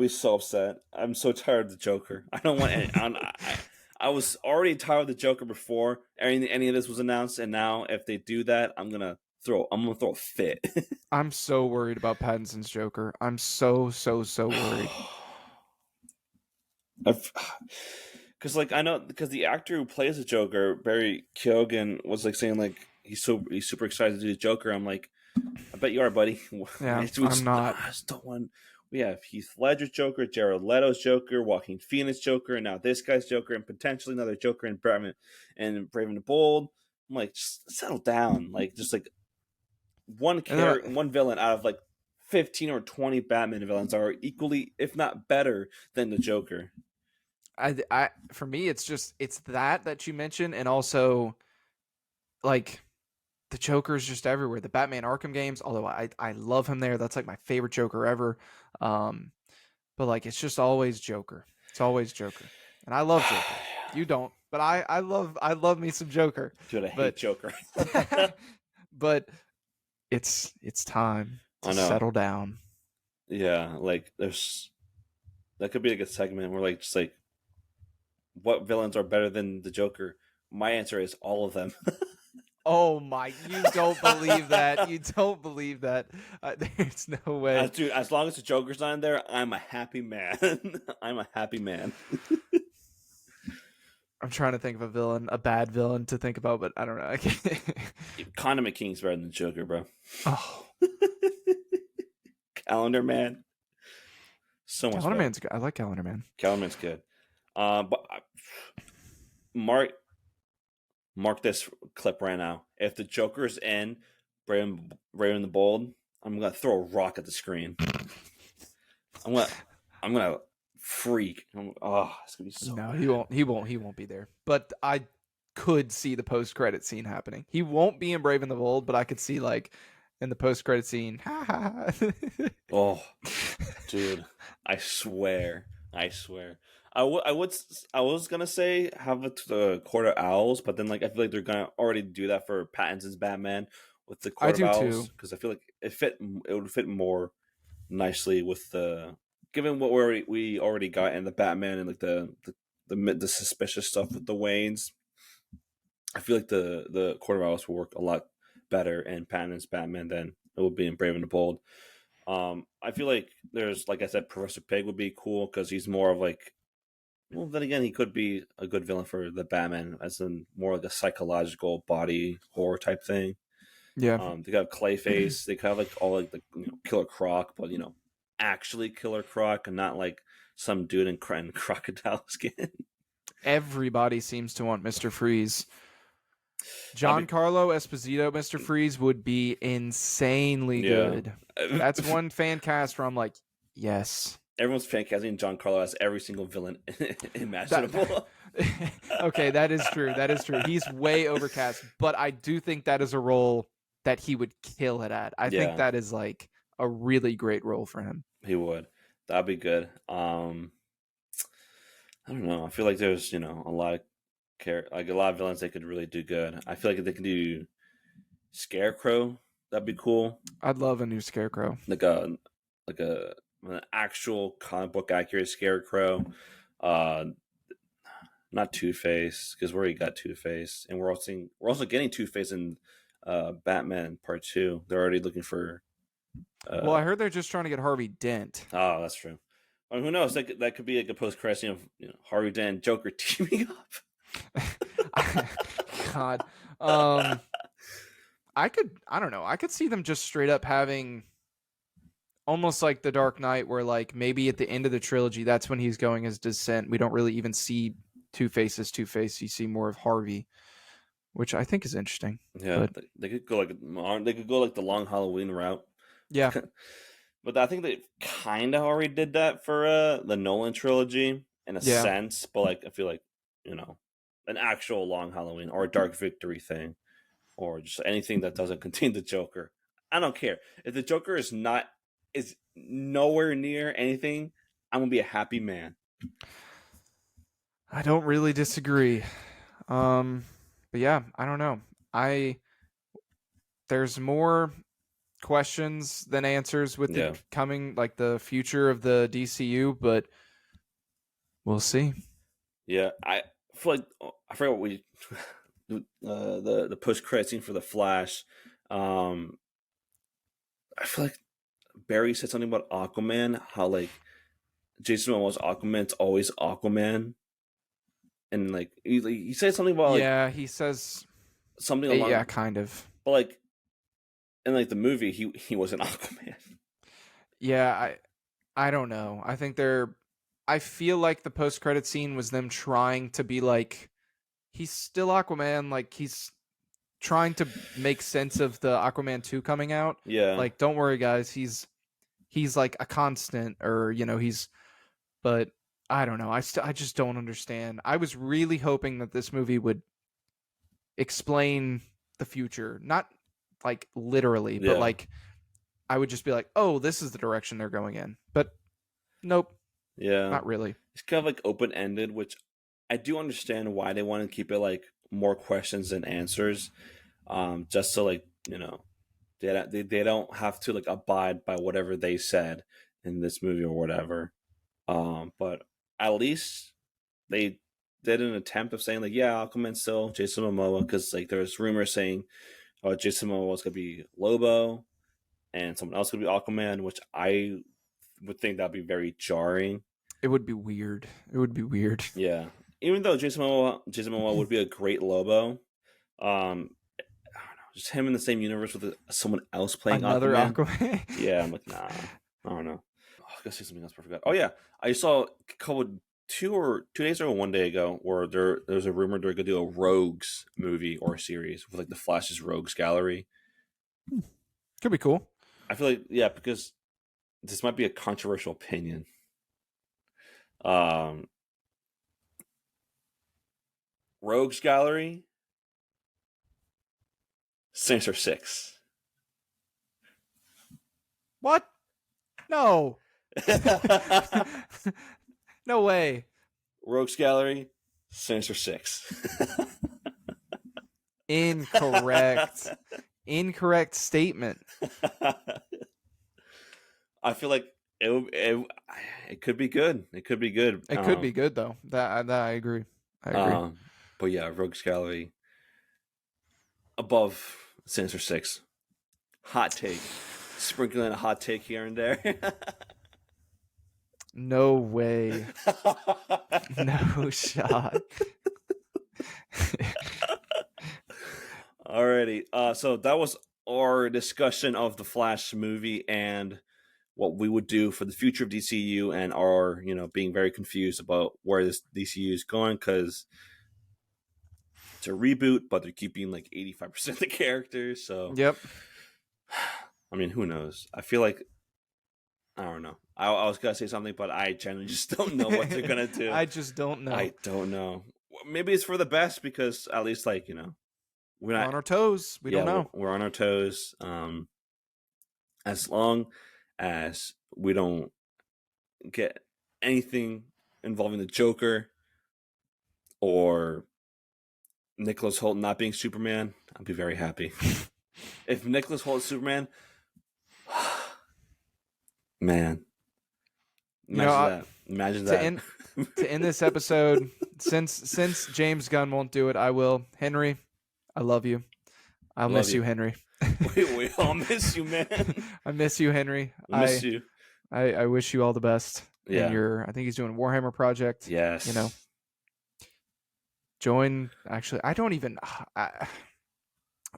so upset. I'm so tired of the Joker. I don't want any. I was already tired of the Joker before any of this was announced, and now if they do that, I'm gonna throw a fit. I'm so worried about Pattinson's Joker. I'm so worried. Because like I know because the actor who plays the Joker, Barry Keoghan, was like saying like he's super excited to do the Joker. I'm like, I bet you are, buddy. Yeah, I'm not. I just don't want. We have Heath Ledger's Joker, Jared Leto's Joker, Joaquin Phoenix Joker, and now this guy's Joker, and potentially another Joker in Batman and Brave and the Bold. I'm like, just settle down. Like, just like one villain out of like 15 or 20 Batman villains are equally, if not better, than the Joker. I for me, it's that you mentioned, and also like the Joker is just everywhere. The Batman Arkham games, although I love him there, that's like my favorite Joker ever. But like it's just always Joker. It's always Joker, and I love Joker. You don't, but I love me some Joker. Dude, I hate Joker. But it's time to settle down. Yeah, like that could be like a segment where like just like what villains are better than the Joker. My answer is all of them. Oh my! You don't believe that? You don't believe that? There's no way, dude. As long as the Joker's not in there, I'm a happy man. I'm a happy man. I'm trying to think of a bad villain to think about, but I don't know. I can't. Condiment King's better than Joker, bro. Oh, Calendar Man. So much. Calendar Man's good. I like Calendar Man. Calendar Man's good. But Mark this clip right now. If the Joker's in Brave and the Bold, I'm gonna throw a rock at the screen. I'm gonna freak. It's gonna be so. No, bad. He won't be there. But I could see the post-credit scene happening. He won't be in Brave and the Bold, but I could see like in the post-credit scene. Oh, dude! I swear. I was gonna say have it to the Court of Owls, but then like I feel like they're gonna already do that for Pattinson's Batman with the Court of Owls because I feel like it would fit more nicely with the given what we already got in the Batman and like the suspicious stuff with the Waynes. I feel like the Court of Owls will work a lot better in Pattinson's Batman than it would be in Brave and the Bold. I feel like there's like I said, Professor Pig would be cool because he's more of like. Well, then again, he could be a good villain for the Batman, as in more like a psychological body horror type thing. Yeah. They got Clayface. They kind of like all like the Killer Croc, but actually Killer Croc, and not like some dude in crocodile skin. Everybody seems to want Mr. Freeze. Giancarlo Esposito, Mr. Freeze would be insanely good. That's one fan cast where I'm like, yes. Everyone's fan casting Giancarlo as every single villain imaginable. Okay, that is true. He's way overcast, but I do think that is a role that he would kill it at. I think that is like a really great role for him. He would. That'd be good. I don't know. I feel like there's a lot of a lot of villains they could really do good. I feel like they can do Scarecrow. That'd be cool. I'd love a new Scarecrow. Like a an actual comic book accurate Scarecrow. Uh, not Two-Face, because we already got Two-Face, and we're also getting Two-Face in Batman Part 2. They're already looking for. Well, I heard they're just trying to get Harvey Dent. Oh, that's true. I mean, who knows? That could be like a post-credit scene of Harvey Dent and Joker teaming up. God, I don't know. I could see them just straight up having almost like the Dark Knight, where like maybe at the end of the trilogy, that's when he's going his descent. We don't really even see Two-Face as Two-Face. You see more of Harvey, which I think is interesting. Yeah, but they could go like the Long Halloween route. Yeah. But I think they kind of already did that for the Nolan trilogy in a sense. But like, I feel like an actual Long Halloween or a Dark Victory thing, or just anything that doesn't contain the Joker. I don't care if the Joker is nowhere near anything. I'm gonna be a happy man. I don't really disagree. But yeah, I don't know. There's more questions than answers with the coming, like the future of the DCU, but we'll see. Yeah, I feel like I forgot what we the post credit scene for the Flash. I feel like Barry said something about Aquaman, how like Jason Momoa's Aquaman's always Aquaman, and like he said something about he says something along kind of, but like in like the movie he wasn't Aquaman. Yeah, I don't know. I feel like the post credit scene was them trying to be like he's still Aquaman, like he's trying to make sense of the Aquaman 2 coming out. Yeah. Like, don't worry guys, he's like a constant, or but I don't know. I just don't understand. I was really hoping that this movie would explain the future, not like literally, but like I would just be like, oh, this is the direction they're going in. But nope. Yeah. Not really. It's kind of like open-ended, which I do understand why they want to keep it like more questions than answers. Just so like, they don't have to like abide by whatever they said in this movie or whatever. But at least they did an attempt of saying like, yeah, Aquaman's still Jason Momoa, because like there's rumors saying Jason Momoa was gonna be Lobo and someone else could be Aquaman, which I would think that'd be very jarring. It would be weird. Yeah. Even though Jason Momoa would be a great Lobo, I don't know, just him in the same universe with someone else playing another Aquaman. Yeah, I'm like, nah, I don't know. I was gonna say something else, but I forgot. Oh yeah, I saw a couple 2 days or 1 day ago where there's a rumor they're gonna do a Rogues movie or series with like the Flash's Rogues Gallery. Could be cool. I feel like because this might be a controversial opinion. Rogues Gallery, Sinister Six. What? No. No way. Rogues Gallery, Sinister Six. Incorrect. Incorrect statement. I feel like it could be good. It could be good. It could be good though. That I agree. But yeah, Rogues Gallery above Sinister Six. Hot take. Sprinkling a hot take here and there. No way. No shot. Alrighty. So that was our discussion of the Flash movie and what we would do for the future of DCU, and our, being very confused about where this DCU is going, because it's a reboot, but they're keeping like 85% of the characters. So yep. I mean, who knows? I feel like, I don't know. I was gonna say something, but I generally just don't know what they're gonna do. I just don't know. I don't know. Maybe it's for the best, because at least like we're not on our toes. We don't know. We're on our toes. As long as we don't get anything involving the Joker or Nicholas Hoult not being Superman, I'll be very happy. If Nicholas Hoult is Superman, man, You know, imagine to that. end this episode, since James Gunn won't do it, I will. Henry, I love you. I'll Love miss you. you, Henry. We all miss you, man. I miss you, Henry. We miss you. I wish you all the best. Yeah. In I think he's doing a Warhammer project. Yes. You know, join. Actually, I don't even.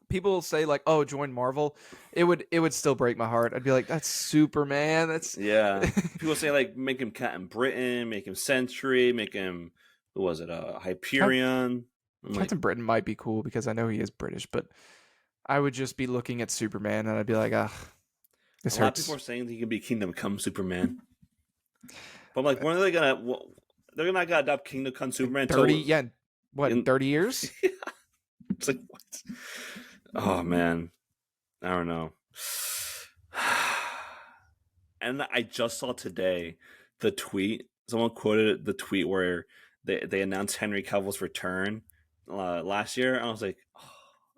People say like, "Oh, join Marvel." It would still break my heart. I'd be like, "That's Superman. That's yeah." People say like, make him Captain Britain, make him Sentry, make him who was it? Hyperion. Captain Britain might be cool because I know he is British, but I would just be looking at Superman and I'd be like, ah, this hurts. A lot of people are saying that he can be Kingdom Come Superman. But I'm like, when are they gonna? They're not gonna adopt Kingdom Come Superman. 30, yeah. What, 30 years? Yeah. It's like, what? Oh man, I don't know. And I just saw today the tweet. Someone quoted the tweet where they announced Henry Cavill's return last year. I was like, oh,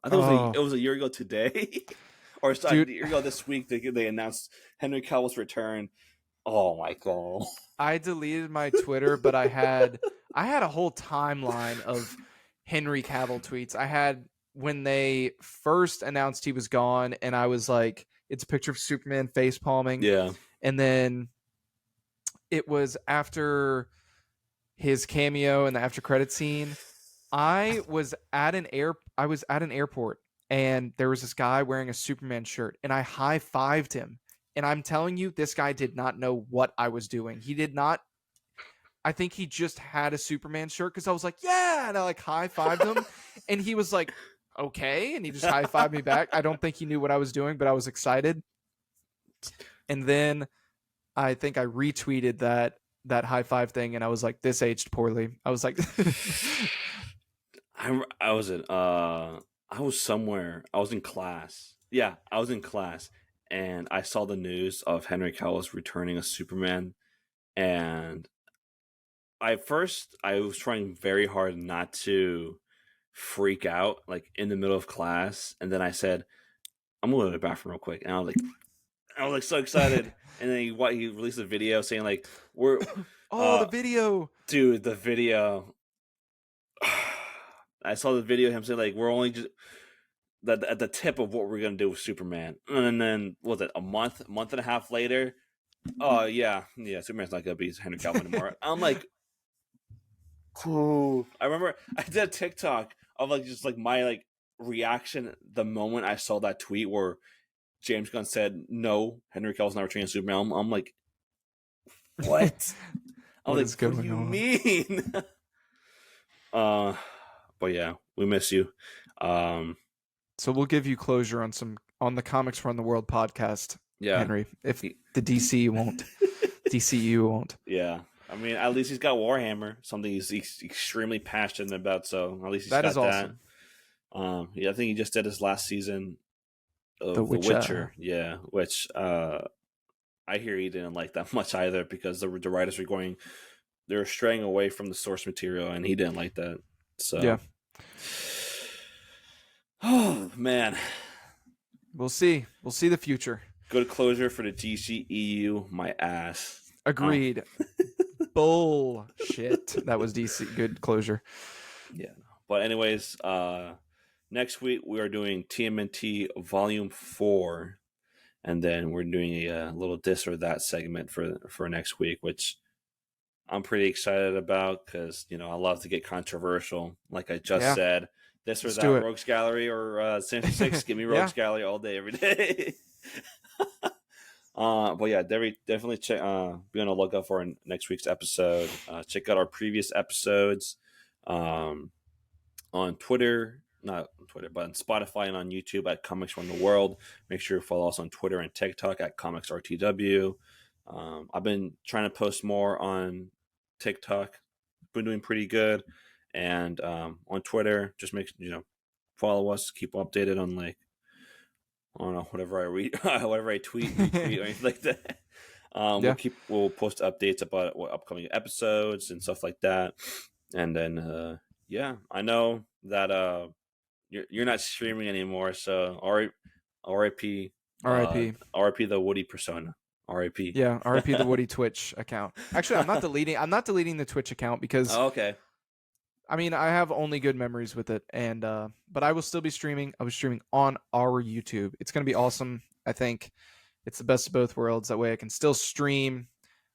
I thought it was a year ago today, or sorry, a year ago this week. They announced Henry Cavill's return. Oh my god! I deleted my Twitter, but I had a whole timeline of Henry Cavill tweets. I had when they first announced he was gone, and I was like, it's a picture of Superman face palming. Yeah. And then it was after his cameo in the after credit scene. I was at an airport and there was this guy wearing a Superman shirt and I high-fived him. And I'm telling you, this guy did not know what I was doing. He did not. I think he just had a Superman shirt because I was like, yeah, and I like high-fived him. And he was like, okay. And he just high-fived me back. I don't think he knew what I was doing, but I was excited. And then I think I retweeted that high five thing, and I was like, this aged poorly. I was like, I was somewhere. I was in class. Yeah, I was in class, and I saw the news of Henry Cavill's returning as Superman, and I was trying very hard not to freak out like in the middle of class, and then I said, I'm gonna go to the bathroom real quick, and I was like so excited. And then he released a video saying like, we're the video, dude, the video. I saw the video of him saying like, we're only just at the tip of what we're gonna do with Superman. And then what was it, a month and a half later? Oh yeah, Superman's not gonna be Henry Cavill anymore. I'm like, cool. I remember I did a TikTok of like just like my like reaction the moment I saw that tweet where James Gunn said, no, Henry Cavill's not returning as Superman. I'm like, what? I'm like, what do you mean? But yeah, we miss you. So we'll give you closure on the Comics Run the World podcast, Henry. If the DCU won't. Yeah. I mean, at least he's got Warhammer, something he's extremely passionate about. So at least he's got that. Awesome. Yeah, I think he just did his last season of The Witcher. Yeah, which I hear he didn't like that much either because the writers they're straying away from the source material, and he didn't like that. So yeah. Oh man, we'll see the future. Good closure for the DCEU. My ass. Agreed. Bullshit. That was DC. Good closure. Yeah. But anyways, next week we are doing TMNT Volume 4, and then we're doing a little this or that segment for next week, which I'm pretty excited about because I love to get controversial. Like I just said, this or that Rogues Gallery or Sinister Six. Give me Rogues Gallery all day, every day. But yeah, definitely be on the lookout for next week's episode. Check out our previous episodes on Twitter, not on Twitter, but on Spotify and on YouTube at Comics Run the World. Make sure you follow us on Twitter and TikTok at ComicsRTW. I've been trying to post more on TikTok. Been doing pretty good. And on Twitter, just follow us, keep updated on like, I don't know, whatever I read, whatever I tweet, retweet, or anything like that. We'll post updates about what upcoming episodes and stuff like that. And then, I know that you're not streaming anymore. So R.I.P. R.I.P. R.I.P. the Woody persona. R.I.P. Yeah, R.I.P. the Woody Twitch account. Actually, I'm not deleting. I'm not deleting the Twitch account because Oh, okay. I mean I have only good memories with it, and but I will still be streaming. I was streaming on our YouTube. It's gonna be awesome. I think it's the best of both worlds. That way, I can still stream,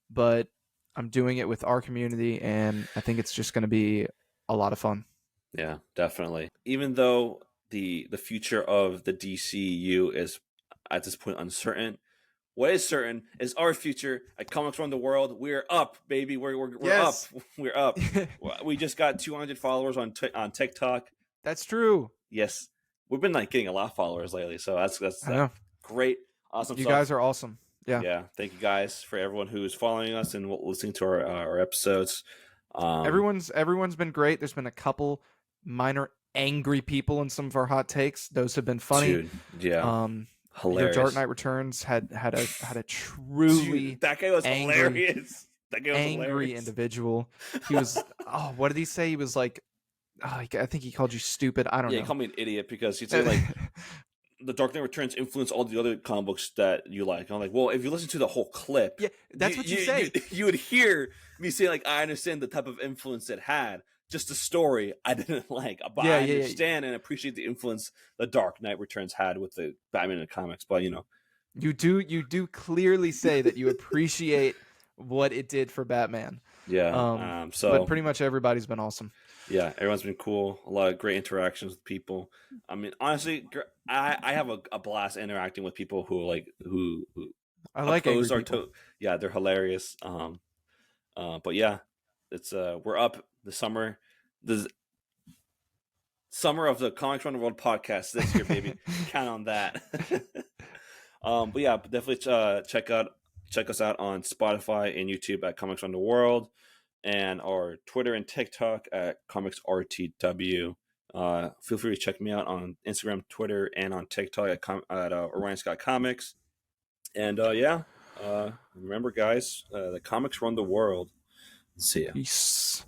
but I'm doing it with our community, and I think it's just gonna be a lot of fun. Yeah, definitely. Even though the future of the DCU is at this point uncertain, what is certain is our future at Comics Around the World. We're up, baby. We're up. Yes, We're up. We just got 200 followers on TikTok. that's true. Yes, we've been like getting a lot of followers lately, so that's I know. great, awesome You stuff. guys are awesome. Yeah. Yeah, thank you guys for everyone who's following us and listening to our episodes. Everyone's been great. There's been a couple minor angry people in some of our hot takes. Those have been funny. Dude, yeah, Your hilarious. Dark Knight Returns had a truly Dude, that guy was angry, hilarious. That guy was angry hilarious. individual. He was what did he say? He was like, I think he called you stupid. I don't know. Yeah, he called me an idiot because he'd say like the Dark Knight Returns influenced all the other comic books that you like. I'm like, well, if you listen to the whole clip, yeah, that's what you say. You would hear me say like, I understand the type of influence it had. Just the story I didn't like, but I understand and appreciate the influence the Dark Knight Returns had with the Batman in the comics. But you do clearly say that you appreciate what it did for Batman. Yeah. But pretty much everybody's been awesome. Yeah, everyone's been cool. A lot of great interactions with people. I mean, honestly, I have a blast interacting with people who I like angry people. Yeah, they're hilarious. But yeah, it's we're up the summer of the Comics Around the World podcast this year, baby. Count on that. But yeah, definitely check us out on Spotify and YouTube at Comics Around the World, and our Twitter and TikTok at ComicsRTW. Feel free to check me out on Instagram, Twitter, and on TikTok at Orion Scott Comics. And remember, guys, the comics run the world. See ya. Peace.